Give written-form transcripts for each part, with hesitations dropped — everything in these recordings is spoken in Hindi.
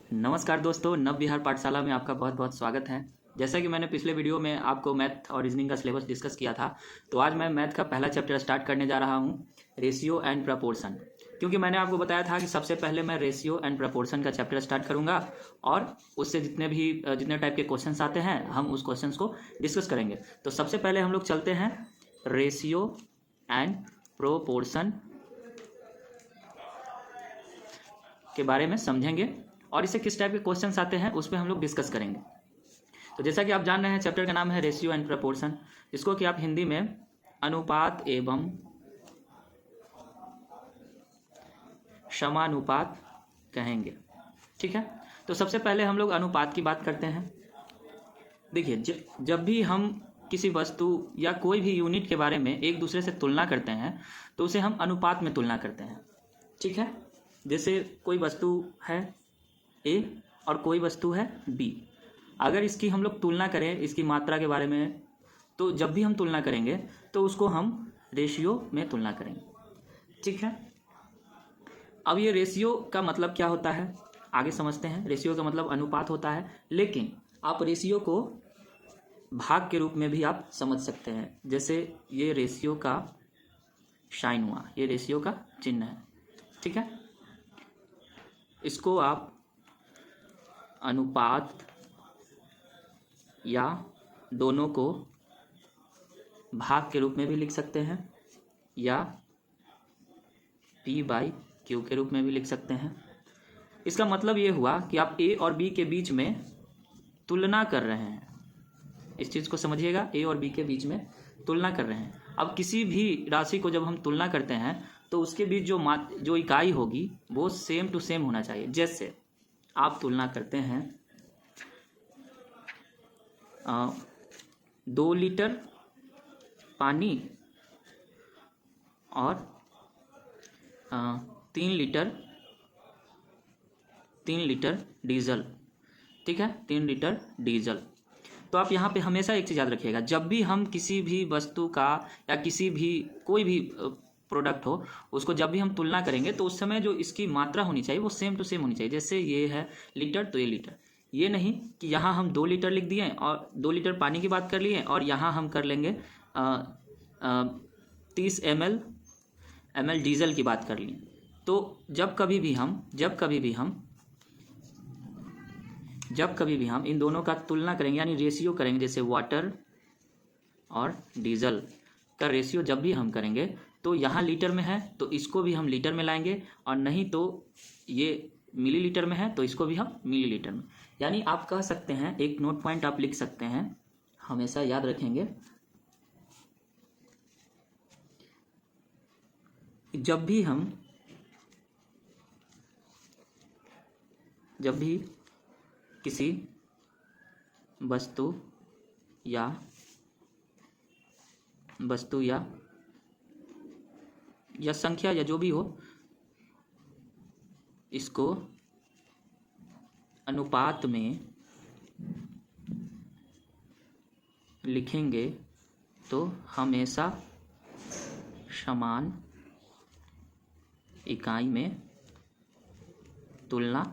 नमस्कार दोस्तों, नव विहार पाठशाला में आपका बहुत बहुत स्वागत है। जैसा कि मैंने पिछले वीडियो में आपको मैथ और रीजनिंग का सिलेबस डिस्कस किया था, तो आज मैं मैथ का पहला चैप्टर स्टार्ट करने जा रहा हूँ, रेशियो एंड प्रपोर्शन। क्योंकि मैंने आपको बताया था कि सबसे पहले मैं रेशियो एंड प्रपोर्शन का चैप्टर स्टार्ट करूँगा और उससे जितने टाइप के क्वेश्चन आते हैं हम उस क्वेश्चन को डिस्कस करेंगे। तो सबसे पहले हम लोग चलते हैं रेशियो एंड प्रोपोर्शन के बारे में समझेंगे और इससे किस टाइप के क्वेश्चंस आते हैं उस पर हम लोग डिस्कस करेंगे। तो जैसा कि आप जान रहे हैं, चैप्टर का नाम है रेशियो एंड प्रपोर्शन, जिसको कि आप हिंदी में अनुपात एवं समानुपात कहेंगे। ठीक है, तो सबसे पहले हम लोग अनुपात की बात करते हैं। देखिए, जब भी हम किसी वस्तु या कोई भी यूनिट के बारे में एक दूसरे से तुलना करते हैं तो उसे हम अनुपात में तुलना करते हैं। ठीक है, जैसे कोई वस्तु है ए और कोई वस्तु है बी। अगर इसकी हम लोग तुलना करें इसकी मात्रा के बारे में, तो जब भी हम तुलना करेंगे तो उसको हम रेशियो में तुलना करेंगे। ठीक है, अब ये रेशियो का मतलब क्या होता है आगे समझते हैं। रेशियो का मतलब अनुपात होता है, लेकिन आप रेशियो को भाग के रूप में भी आप समझ सकते हैं। जैसे ये रेशियो का साइन हुआ, ये रेशियो का चिन्ह है। ठीक है, इसको आप अनुपात या दोनों को भाग के रूप में भी लिख सकते हैं या P/Q के रूप में भी लिख सकते हैं। इसका मतलब ये हुआ कि आप A और B के बीच में तुलना कर रहे हैं। इस चीज़ को समझिएगा, A और B के बीच में तुलना कर रहे हैं। अब किसी भी राशि को जब हम तुलना करते हैं तो उसके बीच जो इकाई होगी वो सेम टू सेम होना चाहिए। जैसे आप तुलना करते हैं 2 लीटर पानी और 3 लीटर डीजल। ठीक है, 3 लीटर डीजल। तो आप यहाँ पे हमेशा एक चीज़ याद रखिएगा, जब भी हम किसी भी वस्तु का या कोई भी प्रोडक्ट हो उसको जब भी हम तुलना करेंगे तो उस समय जो इसकी मात्रा होनी चाहिए वो सेम टू सेम होनी चाहिए। जैसे ये है लीटर तो ये लीटर, ये नहीं कि यहाँ हम 2 लीटर लिख दिए और 2 लीटर पानी की बात कर लिए और यहाँ हम कर लेंगे 30 ml डीजल की बात कर लिए। तो जब कभी भी हम इन दोनों का तुलना करेंगे यानी रेशियो करेंगे, जैसे वाटर और डीजल का रेशियो जब भी हम करेंगे तो यहाँ लीटर में है तो इसको भी हम लीटर में लाएंगे, और नहीं तो ये मिलीलीटर में है तो इसको भी हम मिलीलीटर में। यानी आप कह सकते हैं, एक नोट पॉइंट आप लिख सकते हैं, हमेशा याद रखेंगे, जब भी किसी वस्तु या संख्या या जो भी हो, इसको अनुपात में लिखेंगे तो हमेशा समान इकाई में तुलना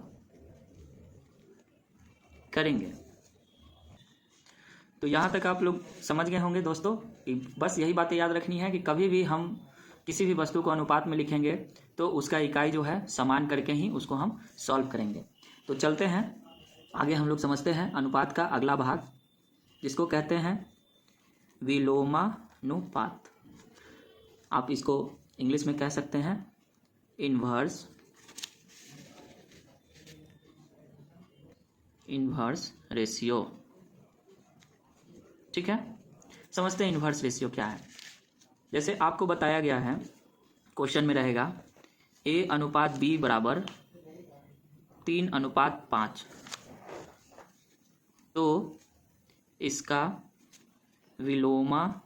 करेंगे। तो यहाँ तक आप लोग समझ गए होंगे दोस्तों कि बस यही बातें याद रखनी है कि कभी भी हम किसी भी वस्तु को अनुपात में लिखेंगे तो उसका इकाई जो है समान करके ही उसको हम सॉल्व करेंगे। तो चलते हैं आगे, हम लोग समझते हैं अनुपात का अगला भाग, जिसको कहते हैं विलोमानुपात। आप इसको इंग्लिश में कह सकते हैं इन्वर्स रेशियो। ठीक है, समझते हैं इन्वर्स रेशियो क्या है। जैसे आपको बताया गया है, क्वेश्चन में रहेगा A/B बराबर 3/5, तो इसका विलोमानुपात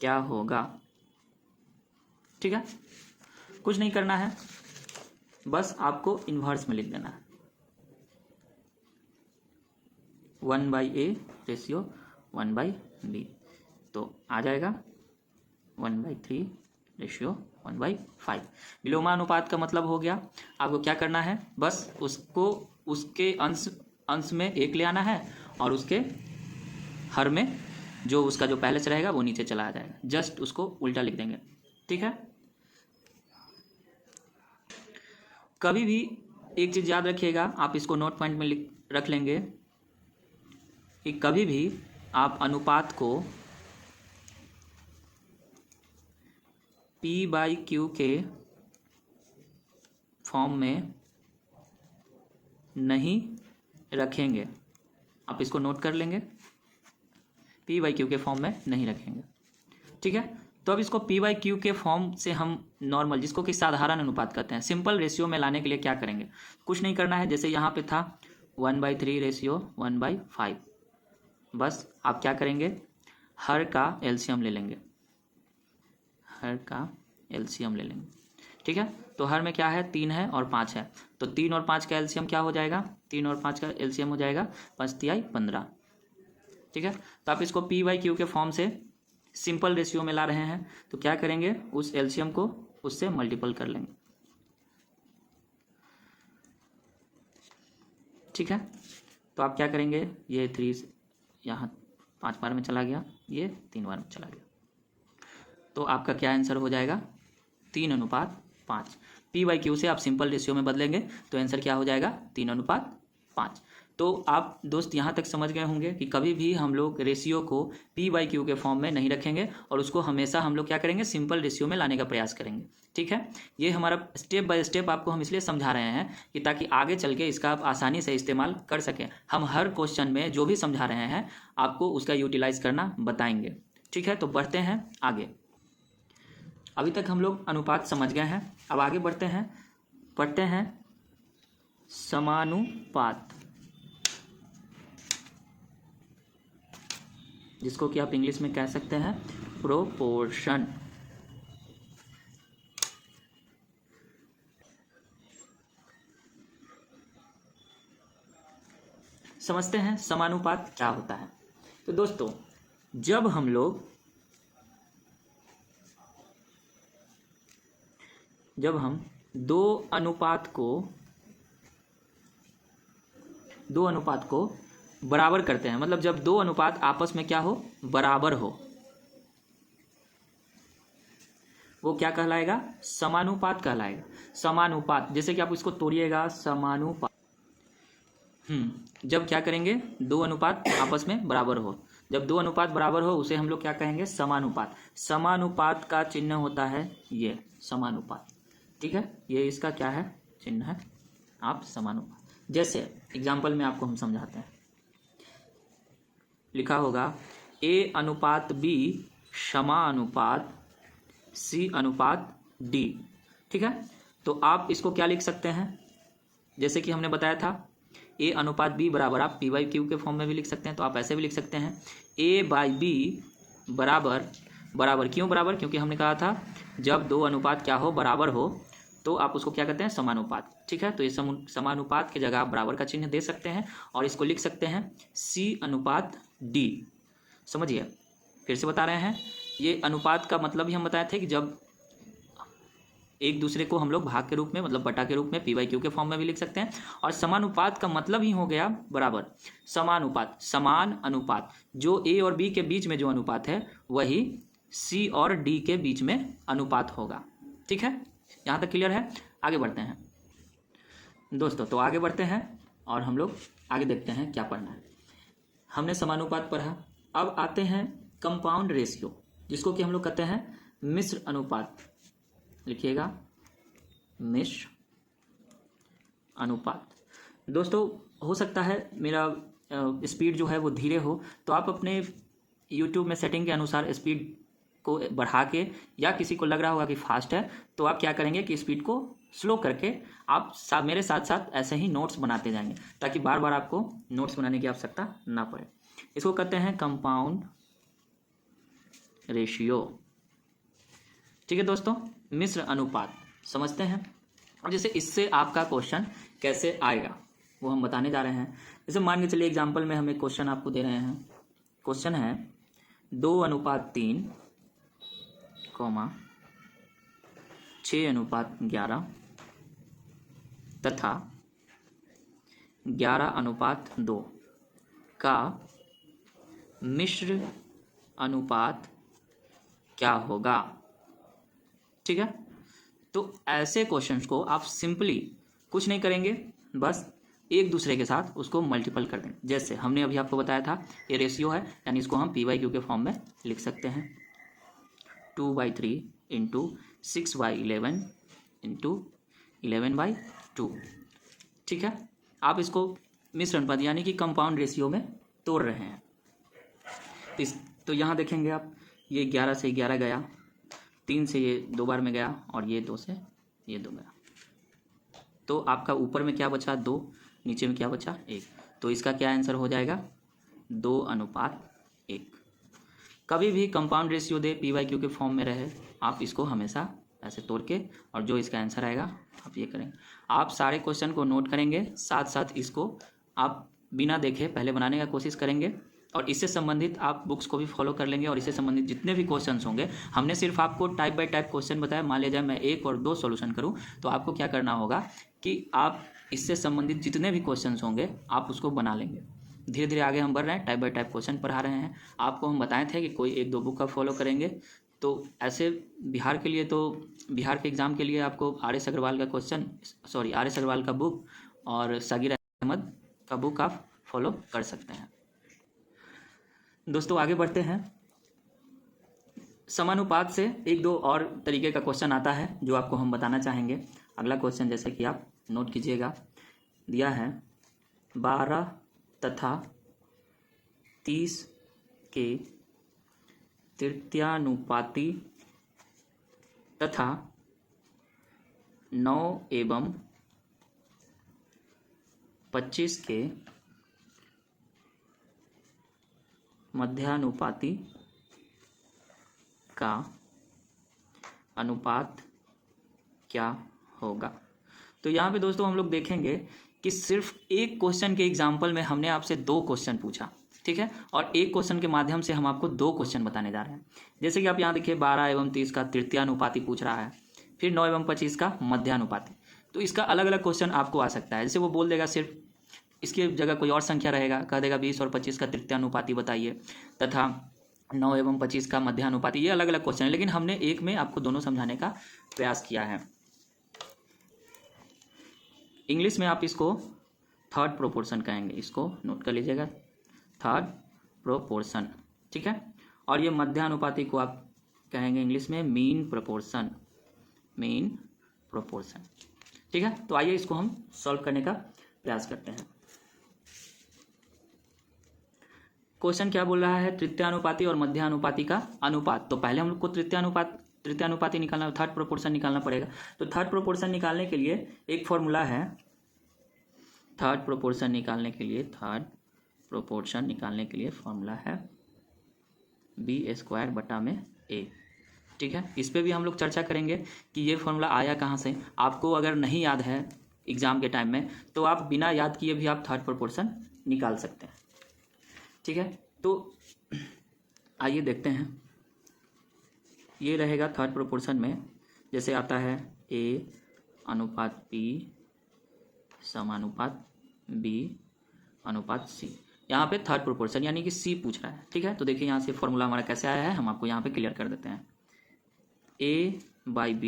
क्या होगा। ठीक है, कुछ नहीं करना है, बस आपको इन्वर्स में लिख देना है। 1/A रेशियो 1/B, तो आ जाएगा 1/3 रेशियो 1/5। विलोमा अनुपात का मतलब हो गया, आपको क्या करना है, बस उसको उसके अंश में 1 ले आना है और उसके हर में जो उसका जो पहले से रहेगा वो नीचे चला जाएगा, जस्ट उसको उल्टा लिख देंगे। ठीक है। कभी भी एक चीज़ याद रखिएगा, आप इसको नोट पॉइंट में रख लेंगे कि कभी भी आप अनुपात को P/Q के फॉर्म में नहीं रखेंगे। आप इसको नोट कर लेंगे, P/Q के फॉर्म में नहीं रखेंगे। ठीक है। तो अब इसको P/Q के फॉर्म से हम नॉर्मल, जिसको कि साधारण अनुपात कहते हैं, सिंपल रेशियो में लाने के लिए क्या करेंगे, कुछ नहीं करना है। जैसे यहाँ पे था 1/3 रेशियो 1/5, बस आप क्या करेंगे, हर का एलसीएम ले लेंगे, हर का एलसीएम ले लेंगे। ठीक है। तो हर में क्या है, 3 है और 5 है, तो 3 और 5 का एलसीएम क्या हो जाएगा, 3 और 5 का एलसीएम हो जाएगा 5 तिहाई 15। ठीक है। तो आप इसको P/Q के फॉर्म से सिंपल रेशियो में ला रहे हैं, तो क्या करेंगे, उस एलसीएम को उससे मल्टीपल कर लेंगे। ठीक है। तो आप क्या करेंगे, ये 3 यहाँ 5 बार में चला गया, ये 3 बार में चला गया, तो आपका क्या आंसर हो जाएगा, 3:5। P/Q से आप सिंपल रेशियो में बदलेंगे तो आंसर क्या हो जाएगा, 3:5। तो आप दोस्त यहाँ तक समझ गए होंगे कि कभी भी हम लोग रेशियो को P/Q के फॉर्म में नहीं रखेंगे और उसको हमेशा हम लोग क्या करेंगे, सिंपल रेशियो में लाने का प्रयास करेंगे। ठीक है। ये हमारा स्टेप बाय स्टेप आपको हम इसलिए समझा रहे हैं कि ताकि आगे चल के इसका आप आसानी से इस्तेमाल कर सकें। हम हर क्वेश्चन में जो भी समझा रहे हैं आपको उसका यूटिलाइज करना बताएंगे। ठीक है। तो बढ़ते हैं आगे। अभी तक हम लोग अनुपात समझ गए हैं, अब आगे बढ़ते हैं, पढ़ते हैं समानुपात, जिसको कि आप इंग्लिश में कह सकते हैं प्रोपोर्शन। समझते हैं समानुपात क्या होता है। तो दोस्तों, जब हम दो अनुपात को बराबर करते हैं, मतलब जब दो अनुपात आपस में क्या हो, बराबर हो, वो क्या कहलाएगा, समानुपात कहलाएगा। समानुपात, जैसे कि आप इसको तोड़िएगा, समानुपात, जब क्या करेंगे, दो अनुपात आपस में बराबर हो, जब दो अनुपात बराबर हो उसे हम लोग क्या कहेंगे, समानुपात। समानुपात का चिन्ह होता है ये समानुपात। ठीक है। ये इसका क्या है, चिन्ह है, आप समानुपात। जैसे एग्जाम्पल में आपको हम समझाते हैं, लिखा होगा A/B समानुपात C/D। ठीक है। तो आप इसको क्या लिख सकते हैं, जैसे कि हमने बताया था A/B बराबर, आप P/Q के फॉर्म में भी लिख सकते हैं, तो आप ऐसे भी लिख सकते हैं A/B बराबर क्यों बराबर, क्योंकि हमने कहा था जब दो अनुपात क्या हो, बराबर हो, तो आप उसको क्या कहते हैं, समानुपात। ठीक है। तो ये समानुपात की जगह आप बराबर का चिन्ह दे सकते हैं और इसको लिख सकते हैं C/D। समझिए, फिर से बता रहे हैं, ये अनुपात का मतलब ही हम बताए थे कि जब एक दूसरे को हम लोग भाग के रूप में, मतलब बटा के रूप में P/Q के फॉर्म में भी लिख सकते हैं। और समानुपात का मतलब ही हो गया बराबर। समानुपात, समान अनुपात, जो A और B के बीच में जो अनुपात है वही C और D के बीच में अनुपात होगा। ठीक है। यहाँ तक क्लियर है। आगे बढ़ते हैं दोस्तों, तो आगे बढ़ते हैं और हम लोग आगे देखते हैं क्या पढ़ना है। हमने समानुपात पढ़ा, अब आते हैं कंपाउंड रेशियो, जिसको कि हम लोग कहते हैं मिश्र अनुपात। लिखिएगा, मिश्र अनुपात। दोस्तों, हो सकता है मेरा स्पीड जो है वो धीरे हो, तो आप अपने YouTube में सेटिंग के अनुसार स्पीड को बढ़ा के, या किसी को लग रहा होगा कि फास्ट है, तो आप क्या करेंगे कि स्पीड को स्लो करके आप मेरे साथ साथ ऐसे ही नोट्स बनाते जाएंगे, ताकि बार बार आपको नोट्स बनाने की आवश्यकता ना पड़े। इसको कहते हैं कंपाउंड रेशियो। ठीक है दोस्तों, मिश्र अनुपात समझते हैं। और जैसे इससे आपका क्वेश्चन कैसे आएगा वो हम बताने जा रहे हैं। जैसे मान के चलिए एग्जाम्पल में हम एक क्वेश्चन आपको दे रहे हैं। क्वेश्चन है 2:3, 6:11 तथा 11:2 का मिश्र अनुपात क्या होगा। ठीक है, तो ऐसे क्वेश्चंस को आप सिंपली कुछ नहीं करेंगे, बस एक दूसरे के साथ उसको मल्टीपल कर दें। जैसे हमने अभी आपको बताया था ये रेशियो है, यानी इसको हम p/q के फॉर्म में लिख सकते हैं 2/3 इंटू 6/11 इंटू 11/2। ठीक है, आप इसको मिश्र अनुपात यानी कि कंपाउंड रेशियो में तोड़ रहे हैं। तो यहाँ देखेंगे आप, ये 11 से 11 गया, 3 से ये 2 बार में गया, और ये 2 से ये 2 गया, तो आपका ऊपर में क्या बचा 2, नीचे में क्या बचा 1। तो इसका क्या आंसर हो जाएगा 2:1। कभी भी कंपाउंड रेशियो दे p/q के फॉर्म में रहे, आप इसको हमेशा ऐसे तोड़ के, और जो इसका आंसर आएगा आप ये करेंगे। आप सारे क्वेश्चन को नोट करेंगे, साथ साथ इसको आप बिना देखे पहले बनाने का कोशिश करेंगे, और इससे संबंधित आप बुक्स को भी फॉलो कर लेंगे। और इससे संबंधित जितने भी क्वेश्चंस होंगे, हमने सिर्फ आपको टाइप बाय टाइप क्वेश्चन बताया। मान लीजिए मैं 1 और 2 सॉल्यूशन करूं, तो आपको क्या करना होगा कि आप इससे संबंधित जितने भी क्वेश्चंस होंगे आप उसको बना लेंगे। धीरे धीरे आगे हम बढ़ रहे हैं, टाइप बाय टाइप क्वेश्चन पढ़ा रहे हैं। आपको हम बताए थे कि कोई 1-2 बुक का फॉलो करेंगे, तो ऐसे बिहार के लिए, तो बिहार के एग्ज़ाम के लिए आपको आर.एस. अग्रवाल का बुक और सगीर अहमद का बुक आप फॉलो कर सकते हैं। दोस्तों आगे बढ़ते हैं। समानुपात से 1-2 और तरीके का क्वेश्चन आता है जो आपको हम बताना चाहेंगे। अगला क्वेश्चन जैसे कि आप नोट कीजिएगा, दिया है 12 तथा 30 के तृतीयानुपाती तथा 9 एवं 25 के मध्यानुपाती का अनुपात क्या होगा। तो यहाँ पे दोस्तों हम लोग देखेंगे कि सिर्फ एक क्वेश्चन के एग्जाम्पल में हमने आपसे 2 क्वेश्चन पूछा, ठीक है, और एक क्वेश्चन के माध्यम से हम आपको 2 क्वेश्चन बताने जा रहे हैं। जैसे कि आप यहाँ देखिए 12 एवं 30 का तृतीयानुपाती पूछ रहा है, फिर 9 एवं 25 का मध्यानुपाती। तो इसका अलग अलग क्वेश्चन आपको आ सकता है। जैसे वो बोल देगा सिर्फ इसकी जगह कोई और संख्या रहेगा, कह देगा 20 और 25 का तृतीयानुपाती बताइए, तथा 9 एवं 25 का मध्यानुपाती। ये अलग अलग क्वेश्चन है, लेकिन हमने एक में आपको दोनों समझाने का प्रयास किया है। इंग्लिश में आप इसको थर्ड प्रोपोर्शन कहेंगे, इसको नोट कर लीजिएगा, थर्ड प्रोपोर्शन, ठीक है। और ये मध्यानुपाती को आप कहेंगे इंग्लिश में मीन प्रोपोर्शन, मीन प्रोपोर्शन, ठीक है। तो आइए इसको हम सॉल्व करने का प्रयास करते हैं। क्वेश्चन क्या बोल रहा है, तृतीयानुपाती और मध्यानुपाती का अनुपात। तो पहले हम लोग को तृतीयानुपाती निकालना, थर्ड प्रोपोर्शन निकालना पड़ेगा। तो थर्ड प्रोपोर्शन निकालने के लिए एक फॉर्मूला है, थर्ड प्रोपोर्शन निकालने के लिए फॉर्मूला है b²/a, ठीक है। इस पे भी हम लोग चर्चा करेंगे कि ये फॉर्मूला आया कहाँ से। आपको अगर नहीं याद है एग्जाम के टाइम में, तो आप बिना याद किए भी आप थर्ड प्रोपोर्शन निकाल सकते हैं, ठीक है। तो आइए देखते हैं, ये रहेगा थर्ड प्रोपोर्शन में, जैसे आता है a/p समानुपात b/c। यहाँ पे थर्ड प्रोपोर्शन यानी कि c पूछ रहा है, ठीक है। तो देखिए यहाँ से फॉर्मूला हमारा कैसे आया है, हम आपको यहाँ पे क्लियर कर देते हैं। a/b,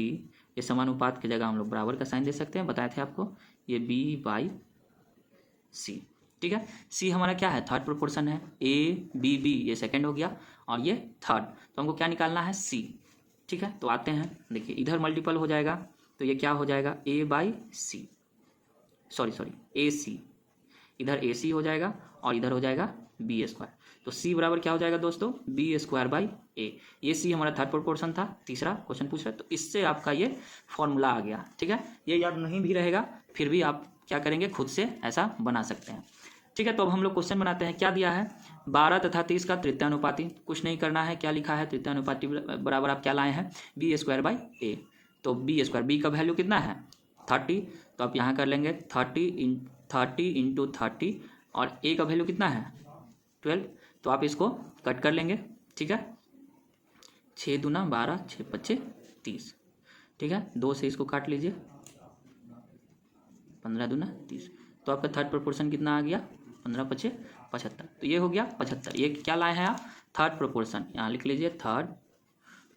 ये समानुपात की जगह हम लोग बराबर का साइन दे सकते हैं, बताए थे आपको। ये b/c, ठीक है। c हमारा क्या है, थर्ड प्रोपोर्शन है। a/b/b ये सेकंड हो गया, और ये थर्ड। तो हमको क्या निकालना है, c, ठीक है। तो आते हैं, देखिए इधर मल्टीपल हो जाएगा, तो ये क्या हो जाएगा a/c, ac, इधर ac हो जाएगा और इधर हो जाएगा b²। तो c बराबर क्या हो जाएगा दोस्तों, b²/a। ये c हमारा थर्ड प्रोपोर्शन था, तीसरा क्वेश्चन पूछ रहा है। तो इससे आपका ये फॉर्मूला आ गया, ठीक है। ये याद नहीं भी रहेगा, फिर भी आप क्या करेंगे, खुद से ऐसा बना सकते हैं, ठीक है। तो अब हम लोग क्वेश्चन बनाते हैं। क्या दिया है, 12 तथा 30 का तृतीयानुपाती। कुछ नहीं करना है, क्या लिखा है, तृतीयानुपाती बराबर आप क्या लाए हैं, b²/a। तो b का वैल्यू कितना है, 30। तो आप यहाँ कर लेंगे 30 इंटू 30, और a का वैल्यू कितना है, 12। तो आप इसको कट कर लेंगे, ठीक है। 6 दूना 12, 6 पच्चे 30। ठीक है, 2 से इसको काट लीजिए, 15 दूना 30, तो आपका थर्ड प्रोपोर्शन कितना आ गया, 15 पचे 75। तो ये हो गया 75। ये क्या लाए हैं आप, थर्ड प्रोपोर्शन, यहाँ लिख लीजिए थर्ड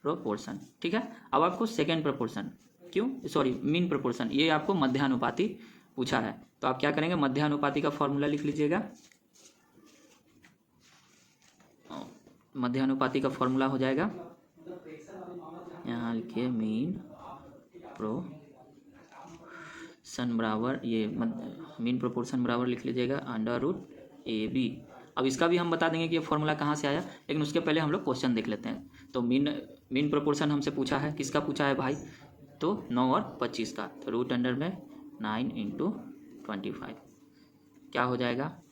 प्रोपोर्शन। ठीक है, अब आपको सेकेंड प्रोपोर्शन, क्यों सॉरी मीन प्रोपोर्शन, ये आपको मध्यानुपाती पूछा है। तो आप क्या करेंगे, मध्यानुपाती का फॉर्मूला लिख लीजिएगा। मध्यानुपाती का फॉर्मूला हो जाएगा, यहाँ लिखिए मीन प्रोपोर्शन बराबर, ये मीन प्रोपोर्शन बराबर लिख लीजिएगा √AB। अब इसका भी हम बता देंगे कि ये फॉर्मूला कहाँ से आया, लेकिन उसके पहले हम लोग क्वेश्चन देख लेते हैं। तो मीन प्रोपोर्शन हमसे पूछा है, किसका पूछा है भाई, तो 9 और 25 का। तो √9 × 25 क्या हो जाएगा,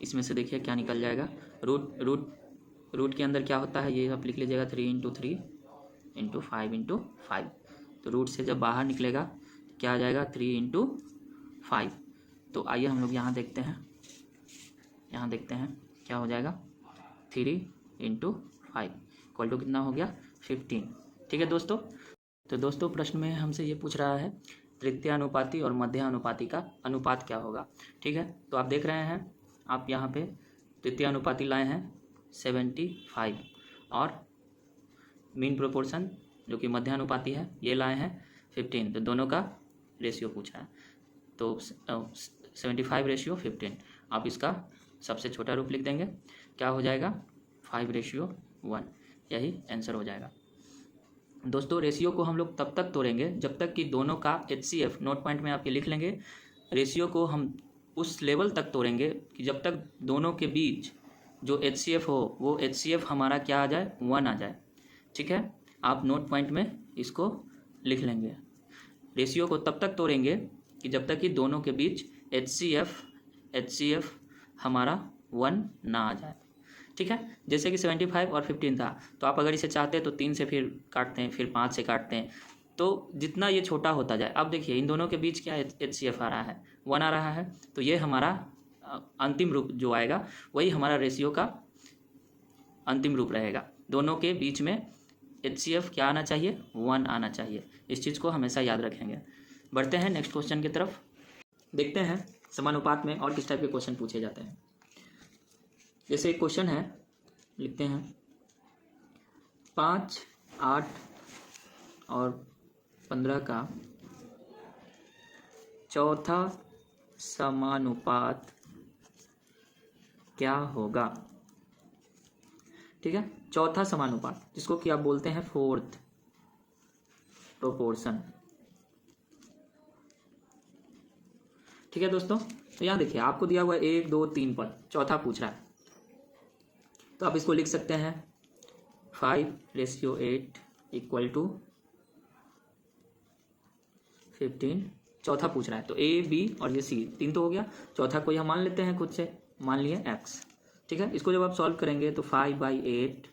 इसमें से देखिए क्या निकल जाएगा, रूट के अंदर क्या होता है, ये आप लिख लीजिएगा 3 × 3 × 5 × 5। तो रूट से जब बाहर निकलेगा क्या आ जाएगा, 3 × 5। तो आइए हम लोग यहाँ देखते हैं, क्या हो जाएगा, 3 × 5 इक्वल टू कितना हो गया, 15। ठीक है दोस्तों, तो दोस्तों प्रश्न में हमसे ये पूछ रहा है तृतीयानुपाती और मध्यानुपाती का अनुपात क्या होगा। ठीक है, तो आप देख रहे हैं, आप यहाँ पे तृतीयानुपाती लाए हैं 75 और मीन प्रोपोर्शन जो कि मध्यानुपाती है ये लाए हैं 15। तो दोनों का रेशियो पूछा है, तो 75:15। आप इसका सबसे छोटा रूप लिख देंगे, क्या हो जाएगा, 5:1। यही आंसर हो जाएगा। दोस्तों रेशियो को हम लोग तब तक तोड़ेंगे जब तक कि दोनों का HCF, नोट पॉइंट में आप ये लिख लेंगे, रेशियो को हम उस लेवल तक तोड़ेंगे कि जब तक दोनों के बीच जो HCF हो वो HCF हमारा क्या आ जाए, 1 आ जाए। ठीक है, आप नोट पॉइंट में इसको लिख लेंगे। रेशियो को तब तक तोड़ेंगे कि जब तक कि दोनों के बीच HCF हमारा 1 ना आ जाए। ठीक है, जैसे कि 75 और 15 था, तो आप अगर इसे चाहते हैं तो 3 से फिर काटते हैं, फिर 5 से काटते हैं, तो जितना ये छोटा होता जाए। अब देखिए इन दोनों के बीच क्या HCF आ रहा है, 1 आ रहा है, तो ये हमारा अंतिम रूप जो आएगा वही हमारा रेशियो का अंतिम रूप रहेगा। दोनों के बीच में HCF क्या आना चाहिए, 1 आना चाहिए। इस चीज़ को हमेशा याद रखेंगे। बढ़ते हैं नेक्स्ट क्वेश्चन की तरफ, देखते हैं समानुपात में और किस टाइप के क्वेश्चन पूछे जाते हैं। जैसे एक क्वेश्चन है, लिखते हैं 5, 8 और 15 का चौथा समानुपात क्या होगा। ठीक है, चौथा समानुपात जिसको कि आप बोलते हैं फोर्थ प्रोपोर्शन। ठीक है दोस्तों, तो यहाँ देखिए आपको दिया हुआ है 1, 2, 3 पद, चौथा पूछ रहा है, तो आप इसको लिख सकते हैं 5:8 = 15। चौथा पूछ रहा है तो A, B और ये C 3 तो हो गया, चौथा को यह मान लेते हैं, खुद से मान लिए x। ठीक है, इसको जब आप सॉल्व करेंगे तो 5/8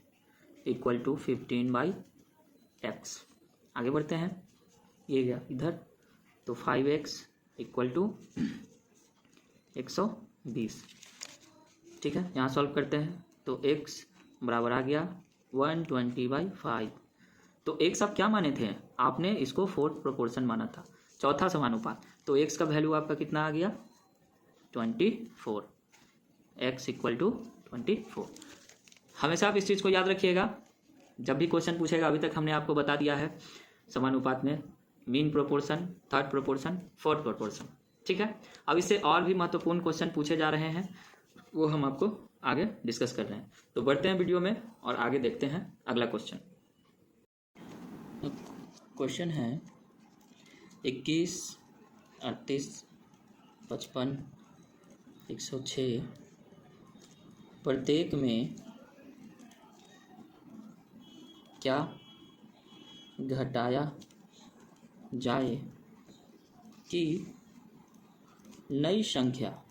= 15/x। आगे बढ़ते हैं, ये गया इधर, तो 5x = 120। ठीक है, यहाँ सॉल्व करते हैं तो x बराबर आ गया 120/5। तो x आप क्या माने थे, आपने इसको फोर्थ प्रोपोर्शन माना था, चौथा समानुपात, तो x का वैल्यू आपका कितना आ गया, 24। x = 24। हमेशा आप इस चीज़ को याद रखिएगा, जब भी क्वेश्चन पूछेगा। अभी तक हमने आपको बता दिया है समानुपात में mean proportion, third proportion, fourth proportion. ठीक है, अब इससे और भी महत्वपूर्ण क्वेश्चन पूछे जा रहे हैं, वो हम आपको आगे डिस्कस कर रहे हैं। तो बढ़ते हैं वीडियो में और आगे देखते हैं अगला क्वेश्चन। क्वेश्चन है 21, 38, 55, 106 प्रत्येक में क्या घटाया जाए कि नई संख्या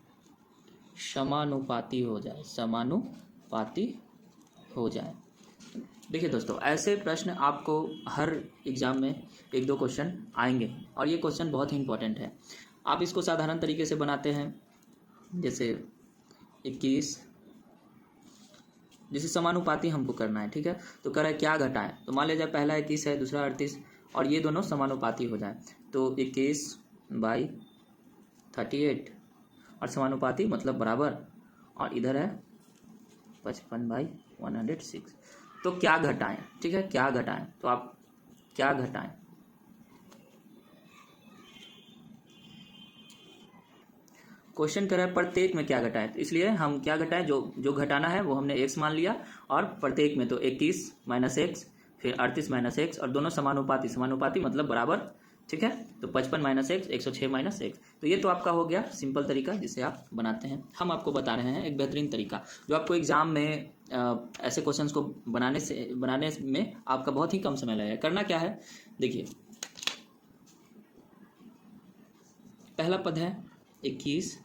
समानुपाती हो जाए। देखिए दोस्तों, ऐसे प्रश्न आपको हर एग्ज़ाम में 1-2 क्वेश्चन आएंगे और ये क्वेश्चन बहुत ही इंपॉर्टेंट है। आप इसको साधारण तरीके से बनाते हैं, जैसे 21, जैसे समानुपाती हमको करना है। ठीक है, तो कह रहा है क्या घटाएं, तो मान लीजिए पहला 21 है, दूसरा 38 और ये दोनों समानुपाती हो जाए। तो 21/38 और समानुपाती मतलब बराबर, और इधर है 55/106। तो क्या घटाएं, ठीक है, क्या घटाएं, तो आप क्या घटाएं, क्वेश्चन कर रहा है प्रत्येक में क्या घटाएं, तो इसलिए हम क्या घटाएं, जो जो घटाना है वो हमने x मान लिया, और प्रत्येक में तो 21 - x, फिर 38 - x, और दोनों समानुपाती, समानुपाती मतलब बराबर, ठीक है। तो 55 - x 106 - x। तो ये तो आपका हो गया सिंपल तरीका जिसे आप बनाते हैं। हम आपको बता रहे हैं एक बेहतरीन तरीका जो आपको एग्जाम में ऐसे क्वेश्चंस को बनाने में आपका बहुत ही कम समय लगेगा। करना क्या है, देखिए पहला पद है 21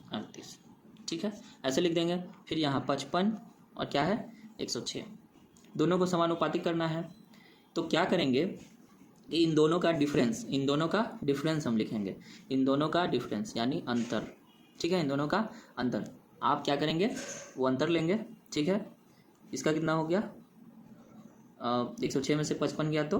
38, ठीक है, ऐसे लिख देंगे। फिर यहाँ 55 और क्या है 106, दोनों को समानुपाती करना है। तो क्या करेंगे कि इन दोनों का डिफरेंस हम लिखेंगे, इन दोनों का डिफरेंस यानी अंतर, ठीक है, इन दोनों का अंतर। आप क्या करेंगे, वो अंतर लेंगे, ठीक है। इसका कितना हो गया, 106 में से 55 गया तो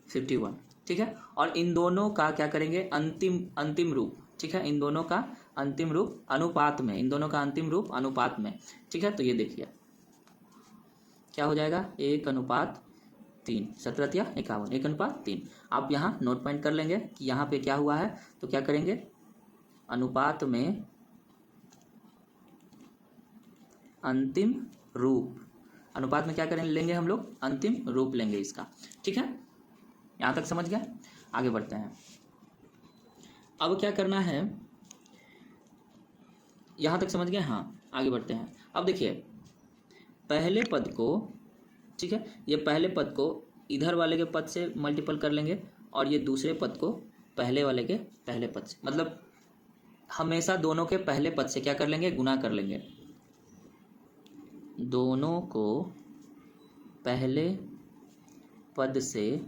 51, ठीक है। और इन दोनों का क्या करेंगे, अंतिम रूप, ठीक है, इन दोनों का अंतिम रूप अनुपात में, इन दोनों का अंतिम रूप अनुपात में, ठीक है। तो ये देखिए क्या हो जाएगा, 1:3, 17 या 51, 1:3। आप यहाँ नोट पॉइंट कर लेंगे कि यहाँ पे क्या हुआ है। तो क्या करेंगे, अनुपात में अंतिम रूप, अनुपात में क्या करें लेंगे हम लोग, अंतिम रूप लेंगे इसका, ठीक है। यहाँ तक समझ गए, आगे बढ़ते हैं। अब क्या करना है, यहाँ तक समझ गए, हाँ आगे बढ़ते हैं। अब देखिए पहले पद को, ठीक है, ये पहले पद को इधर वाले के पद से मल्टीपल कर लेंगे, और ये दूसरे पद को पहले वाले के पहले पद से, मतलब हमेशा दोनों के पहले पद से क्या कर लेंगे, गुना कर लेंगे। दोनों को पहले पद से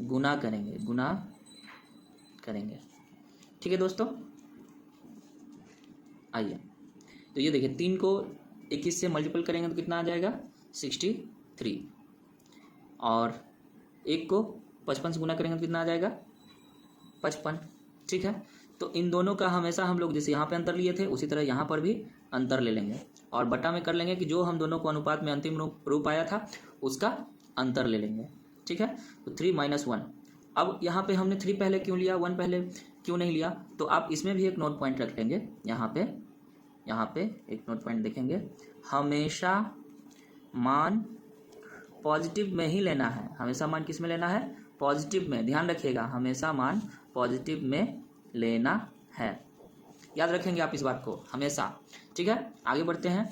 गुना करेंगे, ठीक है दोस्तों। आइए, तो ये देखिए 3 को 21 से मल्टीपल करेंगे तो कितना आ जाएगा, 63, और 1 को 55 से गुना करेंगे तो कितना आ जाएगा, 55, ठीक है। तो इन दोनों का हमेशा हम लोग जैसे यहाँ पे अंतर लिए थे उसी तरह यहाँ पर भी अंतर ले लेंगे, और बटा में कर लेंगे कि जो हम दोनों को अनुपात में अंतिम रूप आया था उसका अंतर ले लेंगे, ठीक है। तो 3 - 1। अब यहाँ पे हमने 3 पहले क्यों लिया, 1 पहले क्यों नहीं लिया, तो आप इसमें भी एक नोट पॉइंट रख लेंगे। यहाँ पे एक नोट पॉइंट देखेंगे, हमेशा मान पॉजिटिव में ही लेना है, हमेशा मान किस में लेना है, पॉजिटिव में, ध्यान रखिएगा, हमेशा मान पॉजिटिव में लेना है, याद रखेंगे आप इस बात को हमेशा, ठीक है। आगे बढ़ते हैं,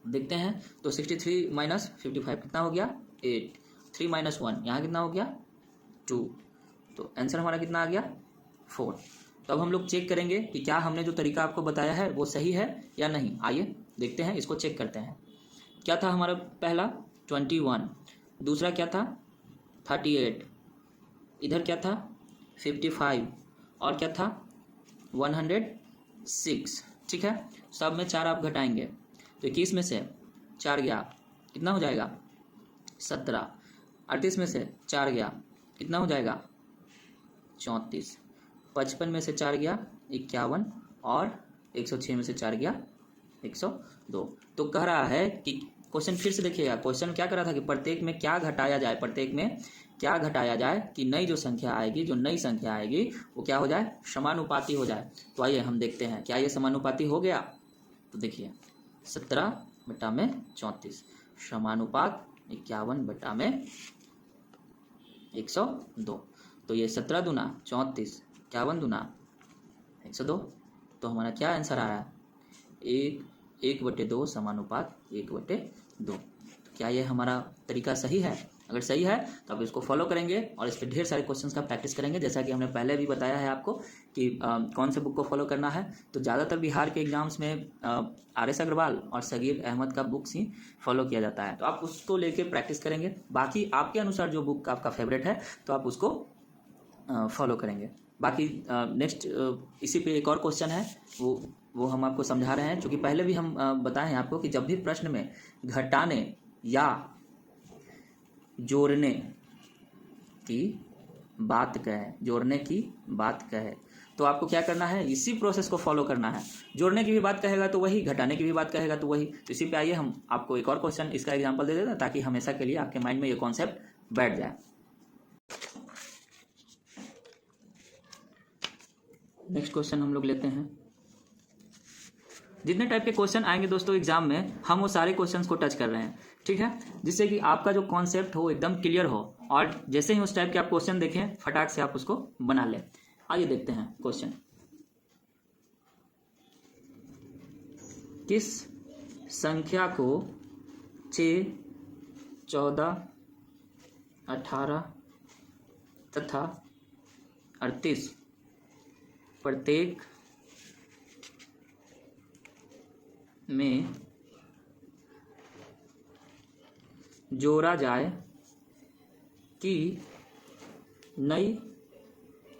देखते हैं। तो 63 - 55 कितना हो गया, 8, 3 - 1 यहाँ कितना हो गया, 2, तो आंसर हमारा कितना आ गया, 4। तो अब हम लोग चेक करेंगे कि क्या हमने जो तरीका आपको बताया है वो सही है या नहीं। आइए देखते हैं, इसको चेक करते हैं। क्या था हमारा पहला 21, दूसरा क्या था 38, इधर क्या था 55, और क्या था 106, ठीक है। सब में 4 आप घटाएंगे तो 21 में से 4 गया कितना हो जाएगा, 17, 38 में से 4 गया कितना हो जाएगा, 34, 55 में से 4 गया 51, और 106 में से 4 गया 102। तो कह रहा है कि क्वेश्चन फिर से देखिएगा, क्वेश्चन क्या कर रहा था कि प्रत्येक में क्या घटाया जाए, प्रत्येक में क्या घटाया जाए कि नई जो संख्या आएगी, जो नई संख्या आएगी वो क्या हो जाए, समानुपाती हो जाए। तो आइए हम देखते हैं क्या ये समानुपाती हो गया। तो देखिए 17/34 समानुपात 51/102। तो ये 17 दूना 34, 51 दूना 102। तो हमारा क्या आंसर आ रहा है, 1/2 समानुपात 1/2। क्या ये हमारा तरीका सही है? अगर सही है तो आप इसको फॉलो करेंगे और इस पर ढेर सारे क्वेश्चंस का प्रैक्टिस करेंगे, जैसा कि हमने पहले भी बताया है आपको कि कौन से बुक को फॉलो करना है। तो ज़्यादातर बिहार के एग्जाम्स में RS अग्रवाल और सगीर अहमद का बुक्स ही फॉलो किया जाता है, तो आप उसको लेके प्रैक्टिस करेंगे। बाकी आपके अनुसार जो बुक आपका फेवरेट है तो आप उसको फॉलो करेंगे। बाकी नेक्स्ट इसी पे एक और क्वेश्चन है, वो हम आपको समझा रहे हैं, क्योंकि पहले भी हम बताए हैं आपको कि जब भी प्रश्न में घटाने या जोड़ने की बात कहे, जोड़ने की बात कहे, तो आपको क्या करना है, इसी प्रोसेस को फॉलो करना है। जोड़ने की भी बात कहेगा तो वही, घटाने की भी बात कहेगा तो वही। तो इसी पे आइए हम आपको एक और क्वेश्चन इसका एग्जांपल दे देते हैं ताकि हमेशा के लिए आपके माइंड में ये कॉन्सेप्ट बैठ जाए। नेक्स्ट क्वेश्चन हम लोग लेते हैं। जितने टाइप के क्वेश्चन आएंगे दोस्तों एग्जाम में, हम वो सारे क्वेश्चंस को टच कर रहे हैं, ठीक है, जिससे कि आपका जो कॉन्सेप्ट हो एकदम क्लियर हो, और जैसे ही उस टाइप के आप क्वेश्चन देखें फटाक से आप उसको बना लें। आइए देखते हैं क्वेश्चन। किस संख्या को 6, 14, 18 तथा 38 प्रत्येक में जोड़ा जाए कि नई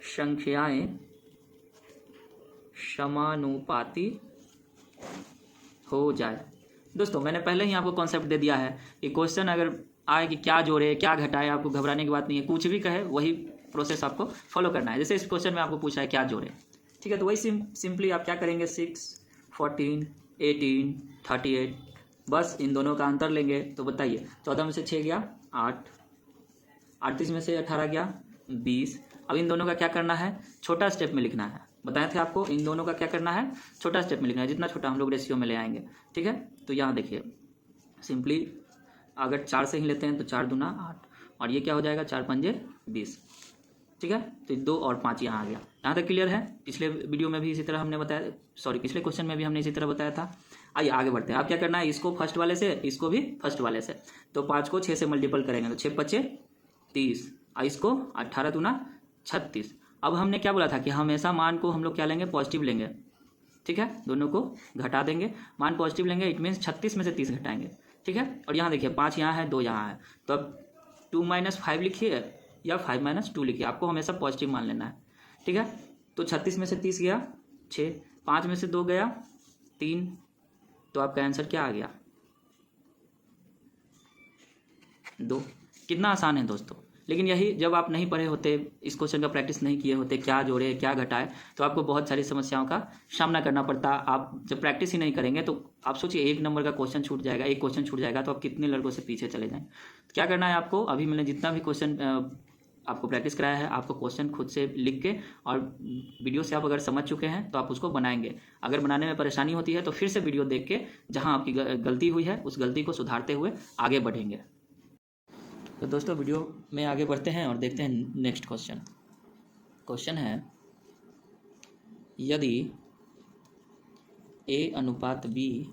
संख्याएं समानुपाती हो जाए। दोस्तों मैंने पहले ही आपको कॉन्सेप्ट दे दिया है कि क्वेश्चन अगर आए कि क्या जोड़े क्या घटाए, आपको घबराने की बात नहीं है, कुछ भी कहे वही प्रोसेस आपको फॉलो करना है। जैसे इस क्वेश्चन में आपको पूछा है क्या जोड़े, ठीक है, तो वही सिंपली आप क्या करेंगे, 6, 14, 18, 38, बस इन दोनों का अंतर लेंगे। तो बताइए 14 में से 6 गया 8, 38 में से 18 गया 20। अब इन दोनों का क्या करना है, छोटा स्टेप में लिखना है। बताए थे आपको इन दोनों का क्या करना है, छोटा स्टेप में लिखना है, जितना छोटा हम लोग रेशियो में ले आएंगे, ठीक है। तो यहाँ देखिए सिंपली अगर 4 से ही लेते हैं तो 4 दूना 8, और ये क्या हो जाएगा 4 पंजे 20, ठीक है। तो 2 और 5 यहाँ आ गया। यहाँ तक क्लियर है। पिछले वीडियो में भी इसी तरह हमने बताया, सॉरी पिछले क्वेश्चन में भी हमने इसी तरह बताया था। आइए आगे बढ़ते हैं। आप क्या करना है, इसको फर्स्ट वाले से, इसको भी फर्स्ट वाले से, तो 5 को 6 से मल्टीपल करेंगे तो 6 पच्चे 30, इसको 18 दूना 36। अब हमने क्या बोला था कि हमेशा मान को हम लोग क्या लेंगे, पॉजिटिव लेंगे, ठीक है, दोनों को घटा देंगे, मान पॉजिटिव लेंगे, इट मीन्स 36 में से 30 घटाएंगे, ठीक है। और यहाँ देखिए 5 यहाँ है 2 यहाँ है, तो अब 2 - 5 लिखिए या 5 - 2 लिखिए, आपको हमेशा पॉजिटिव मान लेना है, ठीक है। तो 36 में से 30 गया 6, 5 में से 2 गया 3, तो आपका आंसर क्या आ गया 2। कितना आसान है दोस्तों। लेकिन यही जब आप नहीं पढ़े होते, इस क्वेश्चन का प्रैक्टिस नहीं किए होते, क्या जोड़े क्या घटाए, तो आपको बहुत सारी समस्याओं का सामना करना पड़ता। आप जब प्रैक्टिस ही नहीं करेंगे तो आप सोचिए 1 नंबर का क्वेश्चन छूट जाएगा, एक क्वेश्चन छूट जाएगा, तो आप कितने लड़कों से पीछे चले जाएंगे। तो क्या करना है आपको, अभी मैंने जितना भी क्वेश्चन आपको प्रैक्टिस कराया है, आपको क्वेश्चन खुद से लिख के और वीडियो से आप अगर समझ चुके हैं तो आप उसको बनाएंगे। अगर बनाने में परेशानी होती है तो फिर से वीडियो देख के जहाँ आपकी गलती हुई है उस गलती को सुधारते हुए आगे बढ़ेंगे। तो दोस्तों वीडियो में आगे बढ़ते हैं और देखते हैं नेक्स्ट क्वेश्चन। क्वेश्चन है, यदि A/B